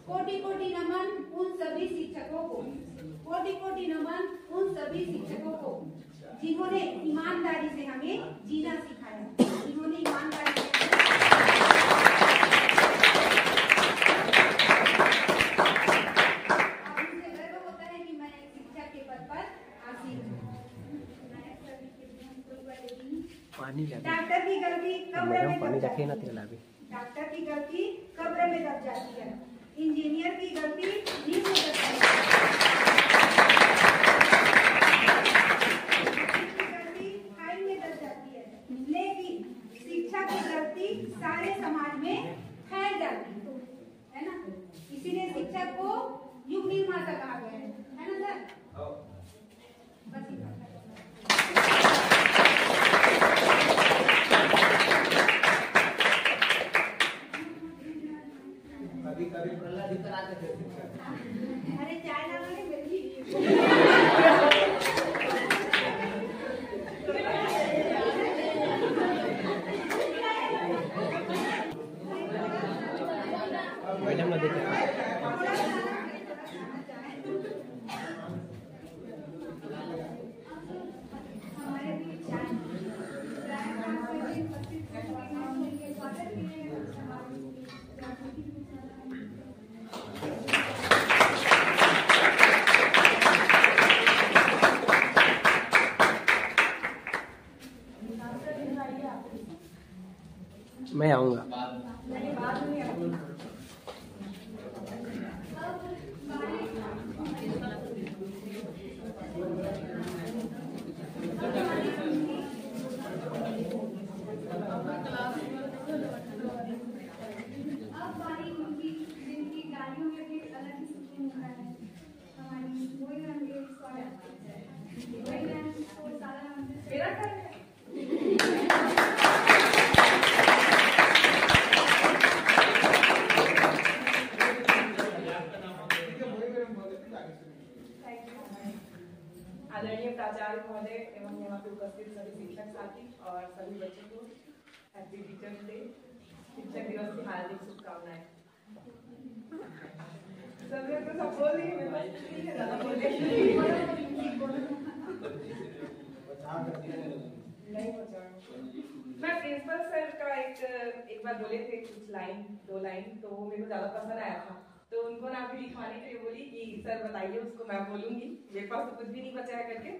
कोटि कोटि नमन उन सभी शिक्षकों को, कोटि कोटि नमन उन सभी शिक्षकों को जिन्होंने ईमानदारी से हमें जीना सिखाया, जिन्होंने ईमानदारी से मुझे गर्व होता है कि मैं शिक्षक के पद पर आसीन हूँ। डॉक्टर की गलती कब्र में दब जाती है। डॉक्टर की गलती कब्र में दब जाती है। इंजीनियर की गलती नींद में दब जाती है। गलती खाई में दब जाती है, लेकिन शिक्षा की गलती सारे समाज में फैल जाती है ना। इसीलिए शिक्षक को युग निर्माता कहा गया है ना सर। बस
कभी प्रहलाद जी कराते थे।
अरे चाय लगाने मेरी
मैडम ने देखा मैं आऊँगा।
और सभी बच्चों को हैप्पी टीचर्स डे, शिक्षक दिवस की हार्दिक शुभकामनाएं। सब लोग तो सब बोल रही है, ज़्यादा बोले नहीं बचा। मैं प्रिंसिपल सर का एक बार बोले थे कुछ लाइन, 2 लाइन, तो वो मेरे को ज़्यादा पसंद आया था। तो उनको ना भी लिखवाने के लिए बोली कि सर बताइए उसको, मैं बोलूँगी, मेरे पास तो कुछ भी नहीं बचा है करके।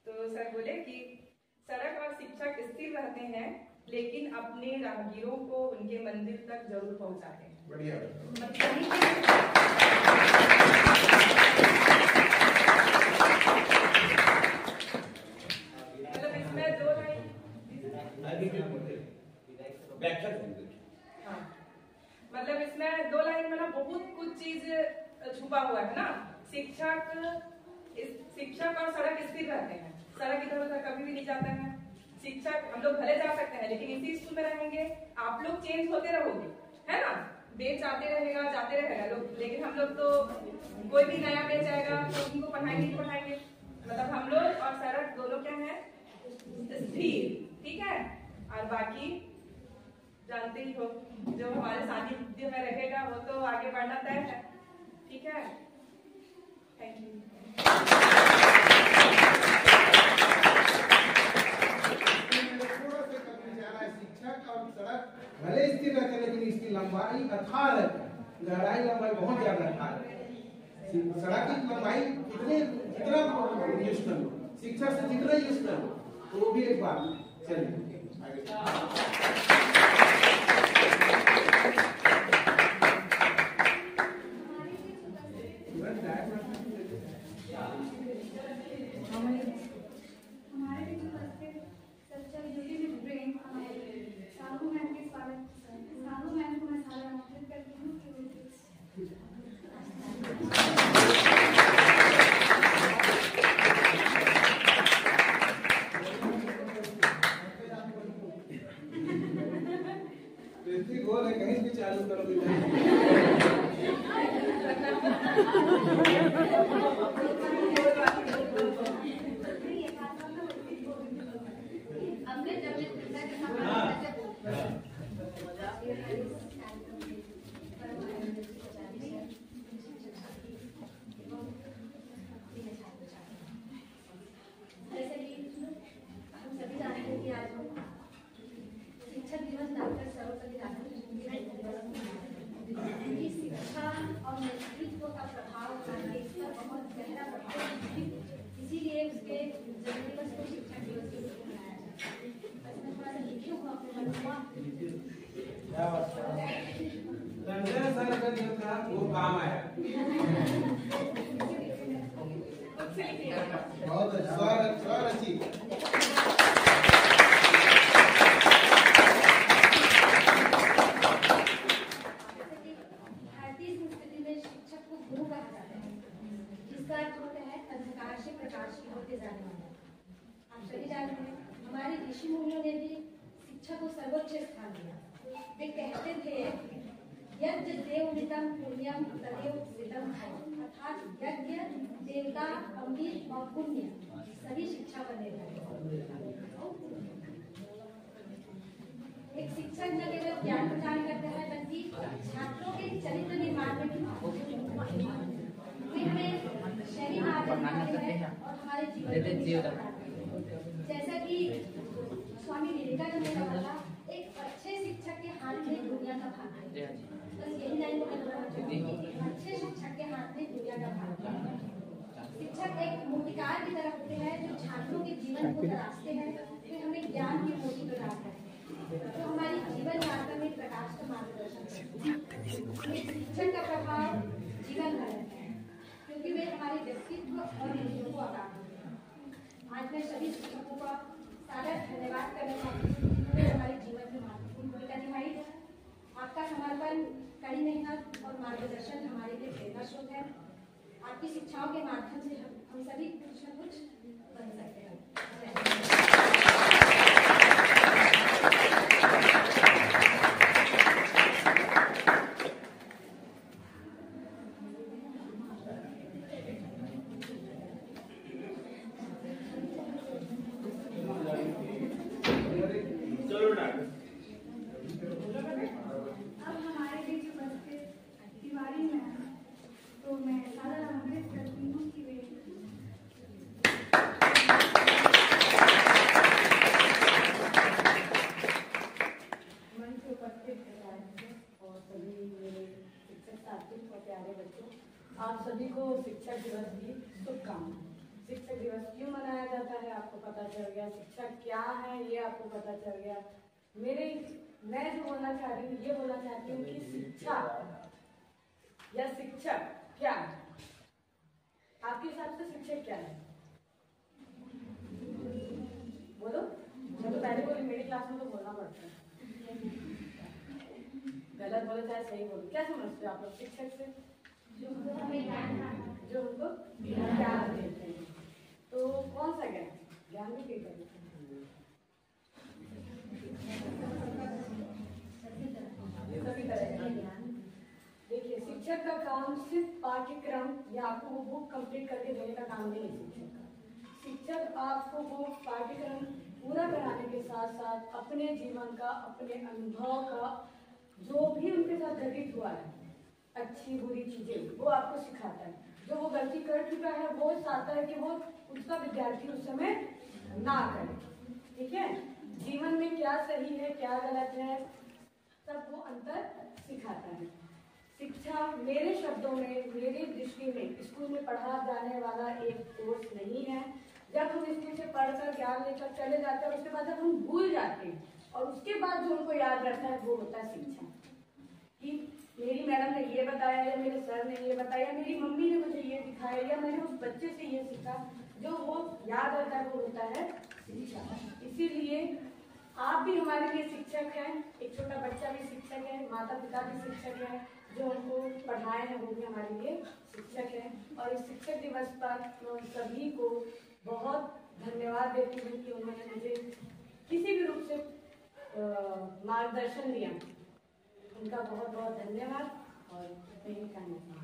तो सर बोले कि सड़क और शिक्षक स्थिर रहते हैं लेकिन अपने राहगीरों को उनके मंजिल तक जरूर पहुँचाते हैं।
बढ़िया।
मतलब इसमें 2 लाइन, हाँ, मतलब इसमें 2 लाइन में ना बहुत कुछ चीज छुपा हुआ है ना। शिक्षक और सड़क स्थिर रहते हैं, सड़क इधर उधर कभी भी नहीं जाते हैं। शिक्षक हम लोग भले जा सकते हैं लेकिन इसी स्कूल में रहेंगे, आप लोग चेंज होते रहोगे, है ना, बेच आते रहेगा जाते रहेगा लोग, लेकिन हम लोग तो कोई भी नया बेच आएगा तो उनको पढ़ाएंगे। मतलब हम लोग और सड़क दोनों क्या है, स्थिर, ठीक है। और बाकी जानते ही हो, जो हमारे सानिध्य में रहेगा वो तो आगे बढ़ना तय है, ठीक है। Thank you.
शिक्षक और सड़क भले स्थिर रहते लेकिन इसकी लंबाई अथाह रहती है, गहराई लंबाई बहुत ज्यादा अथाह है। सड़क की लंबाई कितना यूजफुल हो, शिक्षक से जितना यूजफुल हो, तो वो भी एक बात। चलिए
हमारे बीच उपस्थित सच्चाई duty with brain Sahu ma'am के स्वागत, साहू मैम को मैं सारा आमंत्रित करती हूँ कि
गोल है, कहीं भी चालू करो।
जैसे कि हम सभी जानते हैं कि आज शिक्षक दिवस डॉक्टर सर्वपल्ली राधाकृष्णन की शिक्षा और नेतृत्व का प्रभाव देश पर बहुत गहरा प्रभाव है, इसीलिए उसके जन्मदिवस को शिक्षक दिवस के रूप में मनाया जाता है। मैं थोड़ा सा लिखी हूँ अपने मन में,
वो काम आया। बहुत अच्छी।
भारतीय संस्कृति में शिक्षक को गुरु कहा जाता है, जिसका अर्थ होता है अंधकार से प्रकाश की ओर जाने वाला। आप सभी जानते हैं हमारे ऋषि मुनियों ने भी शिक्षा को सर्वोच्च स्थान दिया। वे कहते थे यज्ञ देवनितम पुण्यम तदेव सिद्धम भव, अर्थात यज्ञ, देवता, अमृत और पुण्य सभी शिक्षा पर निर्भर है। एक शिक्षक न केवल ज्ञान प्रदान करता है बल्कि छात्रों के चरित्र निर्माण में भी हमें शैली आदत है और हमारे जीवन में, जैसा कि स्वामी विवेकानंद ने कहा था, एक अच्छे शिक्षक के हाथ में दुनिया का भाग है। बस यही लाइन को मैं अच्छे शिक्षक के हाथ में दुनिया का भाग है। शिक्षक एक मूर्तिकार की तरह होते हैं जो छात्रों के जीवन को तराशते हैं, फिर हमें ज्ञान की मोती प्रदान करते हैं, तो हमारी जीवन यात्रा में प्रकाश का मार्गदर्शन करते हैं। शिक्षक का प्रभाव जीवन भर रहता है क्योंकि वे हमारे व्यक्तित्व और मूल्यों को आकार देते हैं। आज मैं सभी शिक्षकों का सारा धन्यवाद करना चाहती हूँ जिन्होंने हमारे जीवन में महत्वपूर्ण भूमिका निभाई। आपका समर्पण, कड़ी मेहनत और मार्गदर्शन हमारे लिए प्रेरणा स्रोत है। आपकी शिक्षाओं के माध्यम से हम सभी कुछ न कुछ बन सकते हैं।
अब हमारे बीच उपस्थित तिवारी मैम, तो मैं सादर आमंत्रित करती हूँ कि वे
मंच पे उपस्थित और सभी मेरे शिक्षक साथी और प्यारे बच्चों, आप सभी को शिक्षक दिवस की शुभकामनाएं। शिक्षक दिवस क्यों मनाया जाता है आपको पता चल गया, शिक्षक क्या है ये आपको पता चल गया। मैं जो बोलना चाह रही हूँ ये बोलना चाहती हूँ कि शिक्षा या शिक्षक क्या है, आपके हिसाब से शिक्षक क्या है? बोलो। मैं तो पहले बोली, मेरी क्लास में तो बोलना पड़ता है, गलत बोले चाहे सही बोलो। क्या समझते हो आप लोग शिक्षक से? जो उनको ज्ञान देते हैं। तो कौन सा ज्ञान? ज्ञान भी क्या करते हैं? सभी तरह का ज्ञान। देखिए, शिक्षक का काम सिर्फ पाठ्यक्रम या आपको वो बुक कंप्लीट करके देने का काम नहीं है शिक्षक का। शिक्षक आपको वो पाठ्यक्रम पूरा कराने के साथ साथ अपने जीवन का, अपने अनुभव का, जो भी उनके साथ घटित हुआ है, अच्छी बुरी चीजें, वो आपको सिखाता है। जो वो गलती कर चुका है वो चाहता है कि वो उसका विद्यार्थी उस समय ना करे। ठीक है, जीवन में क्या सही है क्या गलत है सब वो अंतर सिखाता है। शिक्षा मेरे शब्दों में, मेरी दृष्टि में स्कूल में पढ़ा जाने वाला एक कोर्स नहीं है। जब हम स्कूल से पढ़कर ज्ञान लेकर चले जाते हैं, उसके बाद जब हम भूल जाते हैं और उसके बाद जो हमको याद रहता है वो होता है शिक्षा। कि मेरी मैडम ने ये बताया या मेरे सर ने ये बताया, मेरी मम्मी ने मुझे ये सिखाया या मैंने उस बच्चे से ये सीखा, जो वो याद रहता है वो होता है शिक्षा। इसीलिए आप भी हमारे लिए शिक्षक हैं, एक छोटा बच्चा भी शिक्षक है, माता पिता भी शिक्षक है, जो हमको पढ़ाए हैं वो भी हमारे लिए शिक्षक हैं। और इस शिक्षक दिवस पर मैं उन सभी को बहुत धन्यवाद देती हूँ कि उन्होंने मुझे किसी भी रूप से मार्गदर्शन दिया। उनका बहुत बहुत धन्यवाद और यही कहना चाहूँगा।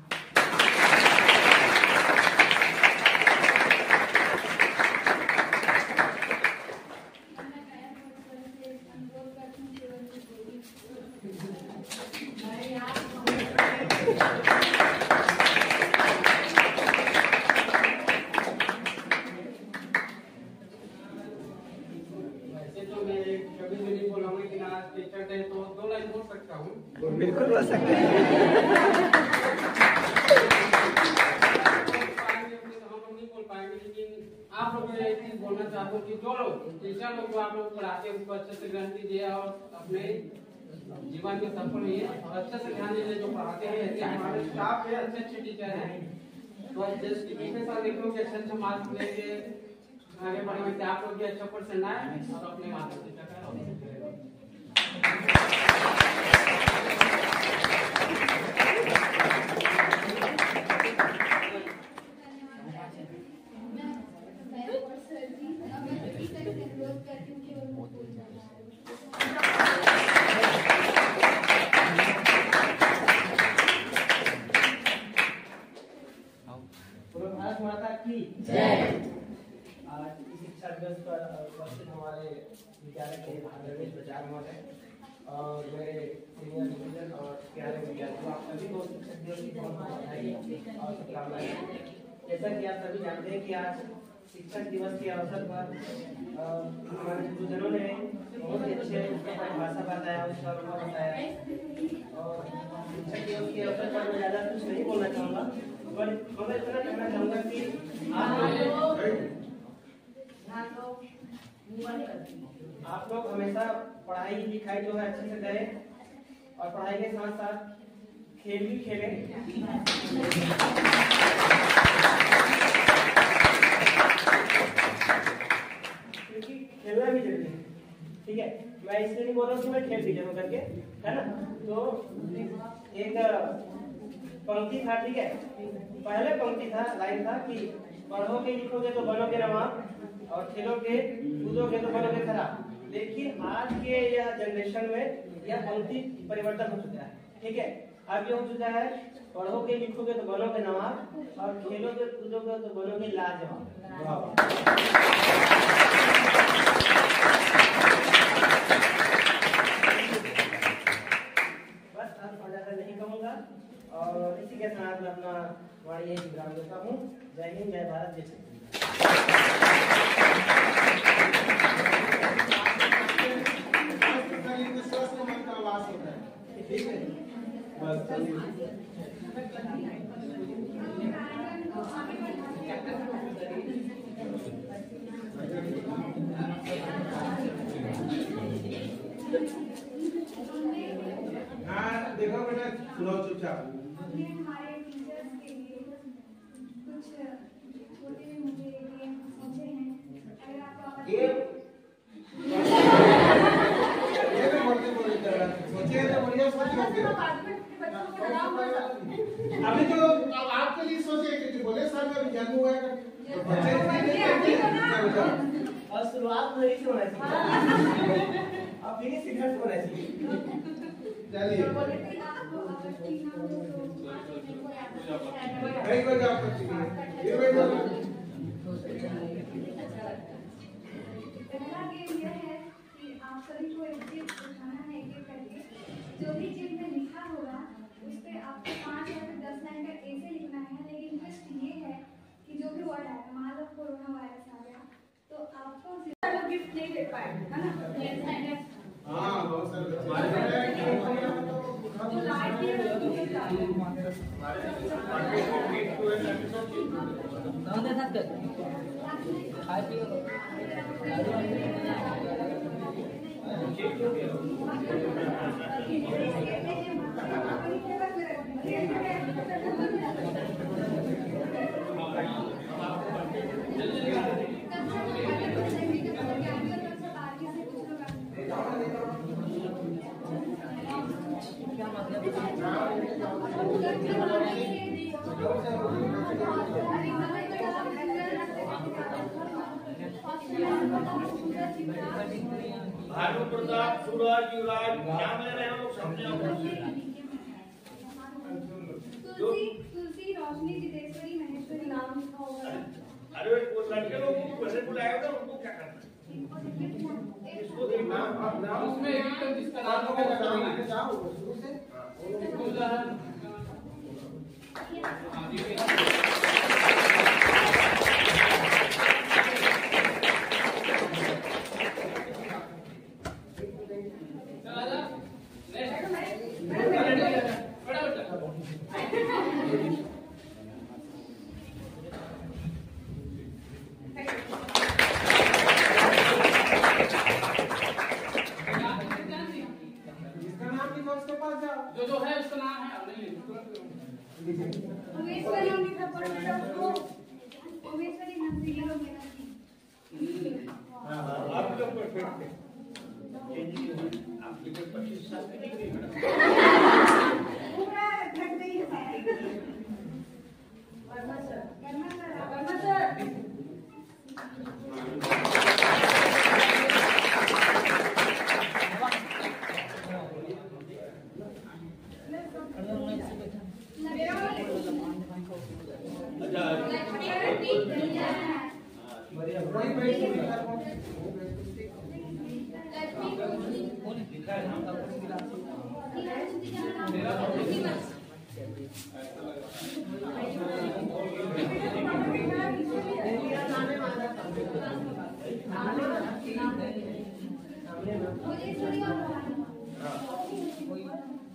बिल्कुल बोल सकते हैं।
आप लोग एक चीज बोलना चाहता हूँ कि जो लोग टीचर लोग जो आप लोग पढ़ाते हैं उसको अच्छे से ग्रहण कीजिए और अपने जीवन में सफल होइए और अच्छे से ध्यान दीजिए जो पढ़ाते हैं। ऐसे हमारे स्टाफ में अच्छे टीचर हैं, तो जस्ट पिछले साल देख लो कि अच्छे मार्क्स लेके आगे बढ़ेंगे, आप लोग भी अच्छा परसेंट आए और अपने माता पिता का
शिक्षा दिवस पर उपस्थित हमारे विद्यालय के आदरणीय प्राचार्य महोदय और मेरे सीनियर डिवीजन और प्यारे विद्यार्थियों, आप सभी को शिक्षक दिवस की बहुत बहुत बधाई और शुभकामनाएं। जैसा कि आप सभी जानते हैं कि आज शिक्षक दिवस के अवसर पर हमारे गुरुजनों ने बहुत ही अच्छे उसका परिभाषा बताया, उसका अनुभव बताया। और शिक्षक दिवस के अवसर पर मैं ज़्यादा कुछ नहीं बोलना चाहूँगा, पर मैं इतना कहना चाहूँगा कि आप लोग हमेशा पढ़ाई लिखाई जो है अच्छे से करें और पढ़ाई के साथ साथ खेल भी खेलें। क्योंकि खेलना भी जरूरी है। ठीक है, मैं इसलिए नहीं बोल रहा हूँ कि मैं खेल भी जरूर करके, है ना। तो एक पंक्ति था, ठीक है, पहले पंक्ति था, लाइन था कि पढ़ोगे लिखोगे तो बनोगे नवाब और खेलोगे कूदोगे तो बनोगे खराब। लेकिन आज के यह जनरेशन में यह पंक्ति परिवर्तन हो चुका है। ठीक है, अब ये हो चुका है पढ़ोगे लिखोगे तो बनोगे नवाब और खेलोगे कूदोगे तो बनोगे लाजवाब। के साथ मैं अपना वाणी यही विराम देता हूँ। जय हिंद, जय भारत, जय श्री
ठीक है बस हाँ देखो बेटा सुनो चुपचाप।
हमने हमारे टीचर्स के लिए कुछ छोटे मोटे गेम सोचे हैं। अगर आपको
अभी तो आपके लिए सोचे कि बोले सर में जन्म हुआ है
और शुरुआत में ही होना चाहिए, अब फिनिशिंग होना चाहिए।
चलिए एक बार आप
पहला गेम यह है कि आप सभी को एक चीज उठाना है एक एक करके। जो भी चीज में लिखा होगा उस पे आपको 5 या फिर 10 लाइन का ऐसे लिखना है। लेकिन ट्विस्ट ये है कि जो भी वर्ड आएगा, मान लो कोरोना वायरस आ गया तो आपको
गिफ्ट नहीं दे पाए, है ना?
हाँ बहुत सारे
भानु प्रताप सूरज युवराज नाम ले रहे हैं लोग समझे।
तुलसी रोशनी जितेश्वरी महेश्वरी नाम लिखा होगा।
अरे वो लड़के लोग को कैसे बुलाया होगा, उनको क्या करना है? इसको देखना
उसमें एक जिसका नाम होगा जो है उसका नाम है
उमेश्वरी लिखा पड़ेगा उसको। उमेश्वरी नाम से ये लोग मेरा
आप लोग परफेक्ट है। आप लोग 25 साल के नहीं
पूरा घट गई है। Verma sir, Verma sir, Verma sir.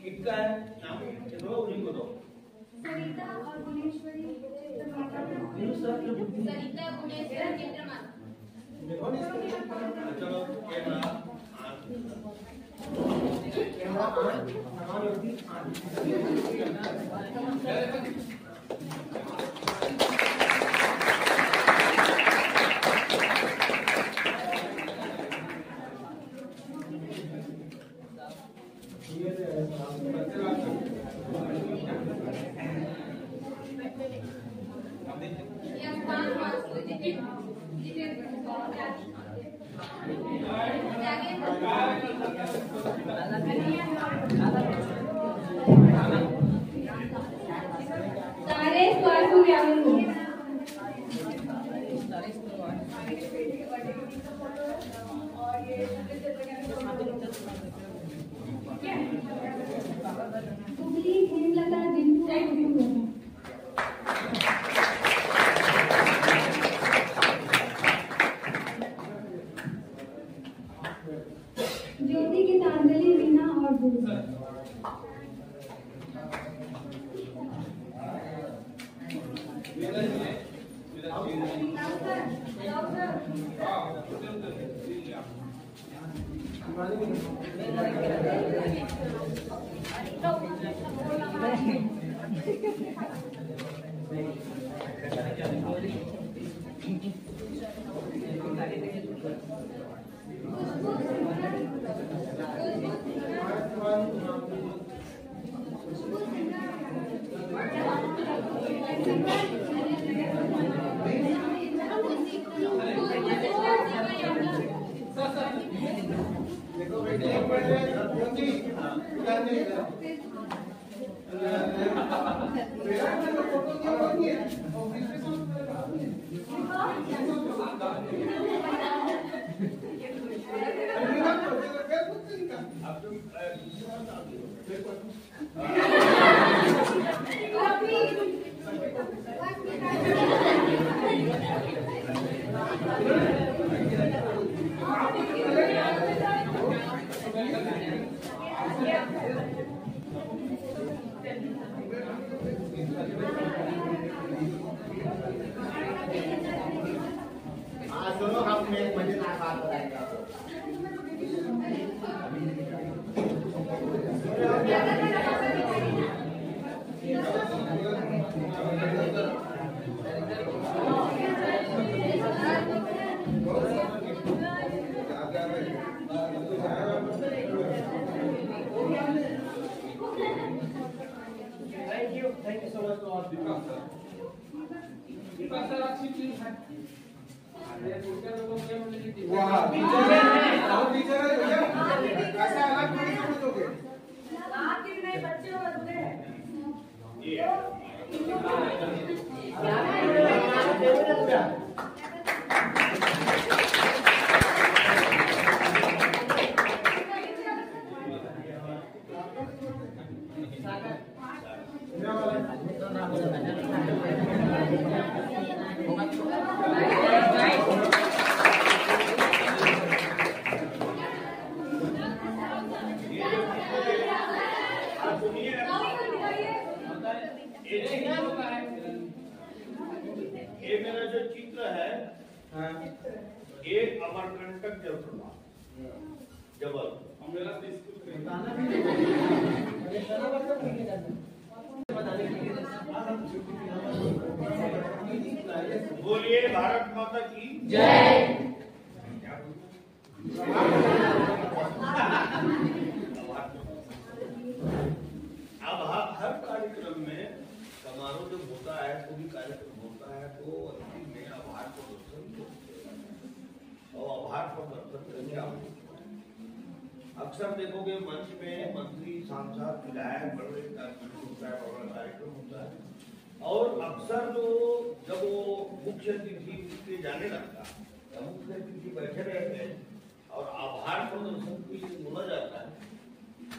किसका है नाम? चलो उन्हीं को दो।
सरिता और गुणेश्वरी
सरिता गुणेश्वर चित्रमान।
चलो कैमरा
सारे स्वास्थ्य व्यायाम हेमलता गीतांजलि वीणा और दूध।
सुनो, हम एक मजेदार बात बताएंगे आपको।
Thank you so much to all.
Sir अच्छी चीज है।
वाह, टीचर है, और टीचर है भैया, ऐसा अलग नहीं समझोगे।
आपके भी नए बच्चे और बच्चे हैं।
ये मेरा जो चित्र है, एक अमरकंटक जल प्रपात जबल। बोलिए भारत माता की जय। अब हर कार्यक्रम में समारोह जब होता है, कोई कार्यक्रम होता है तो अंतिम में आभार प्रदर्शन और आभार प्रदर्शन क्या अक्सर देखोगे मंच में मंत्री सांसद विधायक बड़े कार्यक्रम होता है और अक्सर जो जब वो मुख्य अतिथि पे जाने लगता है, मुख्य अतिथि बैठे रहते हैं और आभार प्रदर्शन के लिए बोला जाता है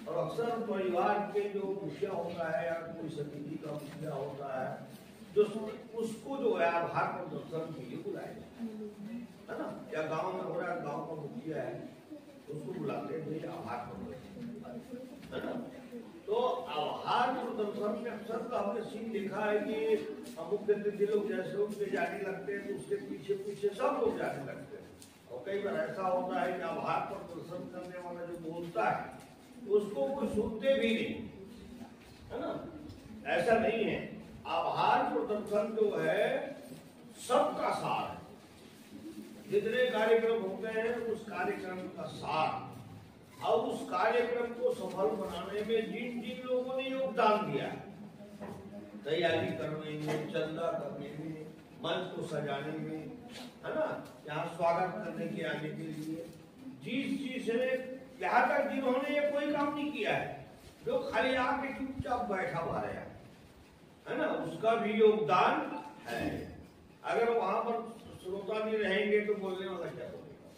और अक्सर परिवार के जो मुखिया होता है या कोई समिति का मुखिया होता है जो उसको जो है आभार प्रदर्शन के लिए बुलाया है ना, या गांव में हो रहा है, गांव का मुखिया है उसको बुलाते हैं आभार प्रदर्शन है ना। तो आभार प्रदर्शन में अक्सर तो हमने सीन देखा है कि मुख्य अतिथि लोग जैसे उसमें जाने लगते हैं तो उसके पीछे पीछे सब लोग जाने लगते हैं और कई बार ऐसा होता है कि आभार प्रदर्शन करने वाला जो बोलता है उसको कोई सुनते भी नहीं है ना। ऐसा नहीं है, आभार प्रदर्शन जो है सबका सार है। जितने कार्यक्रम होते हैं उस कार्यक्रम का सार और उस कार्यक्रम को सफल बनाने में जिन जिन लोगों ने योगदान दिया है, तैयारी करने में, चंदा करने में, मंच को सजाने में, है ना, यहाँ स्वागत करने के आने के लिए, जिस चीज से यहाँ तक जिन्होंने ये कोई काम नहीं किया है, जो खाली आके चुपचाप बैठा हुआ है ना, उसका भी योगदान है। अगर वहां पर श्रोता नहीं रहेंगे तो बोलने वाला क्या बोलेगा,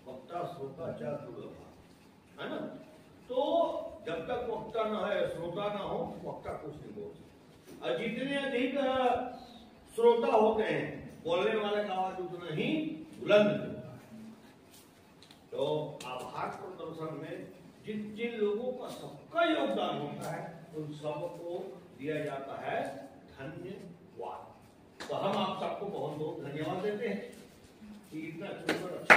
वक्ता श्रोता क्या दुर्लभ है ना। तो जब तक वक्ता न है, श्रोता ना हो, वक्ता कुछ नहीं बोल सकता। और जितने अधिक श्रोता होते हैं बोलने वाले का आवाज उतना ही बुलंद होता है। तो आभार प्रदर्शन में जिन जिन लोगों का सबका योगदान होता है उन सबको दिया जाता है धन्यवाद। तो हम आप सबको बहुत बहुत धन्यवाद देते हैं कि इतना सुंदर अच्छा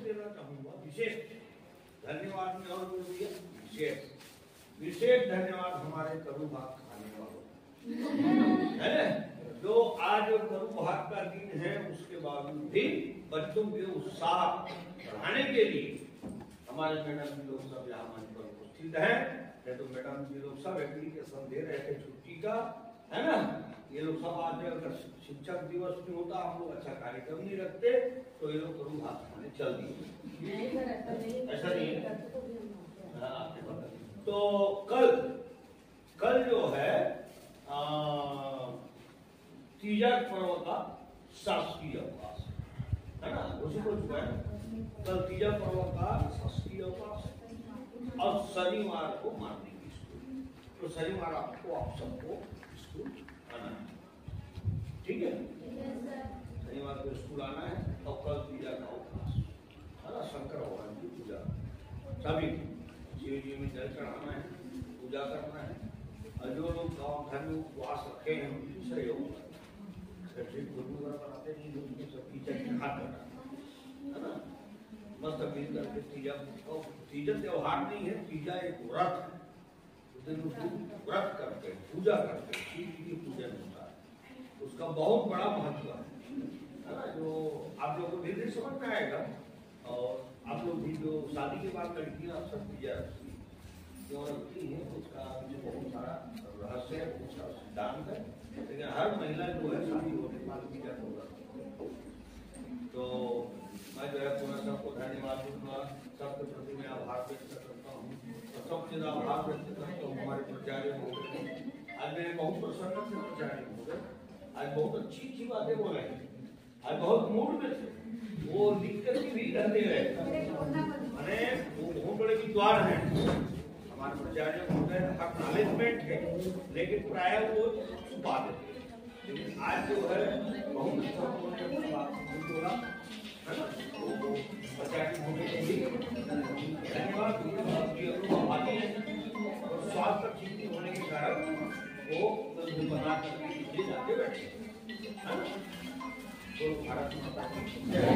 देना चाहूंगा विशेष धन्यवाद में और विशेष धन्यवाद हमारे करू भाग खाने वालों है जो आज करू भाग का दिन है उसके बावजूद भी बच्चों के उत्साह बढ़ाने के लिए हमारे मैडम जी लोग सब यहाँ मंच पर उपस्थित हैं। तो मैडम जी लोग सब एप्लीकेशन दे रहे थे छुट्टी का है ना। ये लोग सब आज अगर शिक्षक दिवस में होता हम लोग अच्छा कार्यक्रम नहीं रखते तो ये लोग करू भाग खाने चल दिए, ऐसा नहीं है। तो कल जो है तीजा पर्व का शासकीय अवकाश है ना, उसी को चुका है। कल तीजा पर्व का शासकीय अवकाश और शनिवार को माध्यमिक स्कूल, तो शनिवार आपको आप सबको स्कूल आना है, ठीक है। शनिवार को स्कूल आना है और कल तीजा का अवकाश है ना। शंकर भगवान की पूजा सभी शिव जी में जल चढ़ाना है, पूजा करना है। और जो लोग गाँव घर में उपवास रखे हैं उनकी सहयोग बनाते नहीं सब टीचर खा करना है ना। मस्त मिल करके तीजा त्योहार नहीं है, तीजा एक व्रत है। उस दिन व्रत करते हैं, पूजा करते हैं, शिव जी की पूजन होता है, उसका बहुत बड़ा महत्व है ना। जो आप लोगों को धीरे समझ में आएगा। और आप लोग भी जो शादी के बाद लड़कियां अक्सर तीजा क्यों रखती हैं उसका मुझे बहुत सारा रहस्य है, उसका सिद्धांत है। लेकिन हर महिला जो है शादी होने के बाद तीजा को रखती है। तो मैं जो है पुनः सबको धन्यवाद दूंगा, सबके प्रति मैं आभार व्यक्त करता हूँ और सबसे आभार व्यक्त करता हूँ हमारे प्राचार्य महोदय। आज मैंने बहुत प्रसन्न से प्राचार्य महोदय आज बहुत अच्छी अच्छी बातें बोले हैं, आज बहुत मूड में थे, वो लिख कर भी रहते रहे मैंने वो बहुत बड़े विद्वान हैं हमारे प्राचार्य महोदय। एक्नॉलेजमेंट है लेकिन प्राय वो छुपा देते हैं। लेकिन आज जो है बहुत अच्छा बोला है ना। प्राचार्य महोदय धन्यवाद और स्वास्थ्य ठीक होने के कारण वो बना करके जाते बैठे है ना। भारत माता की जय।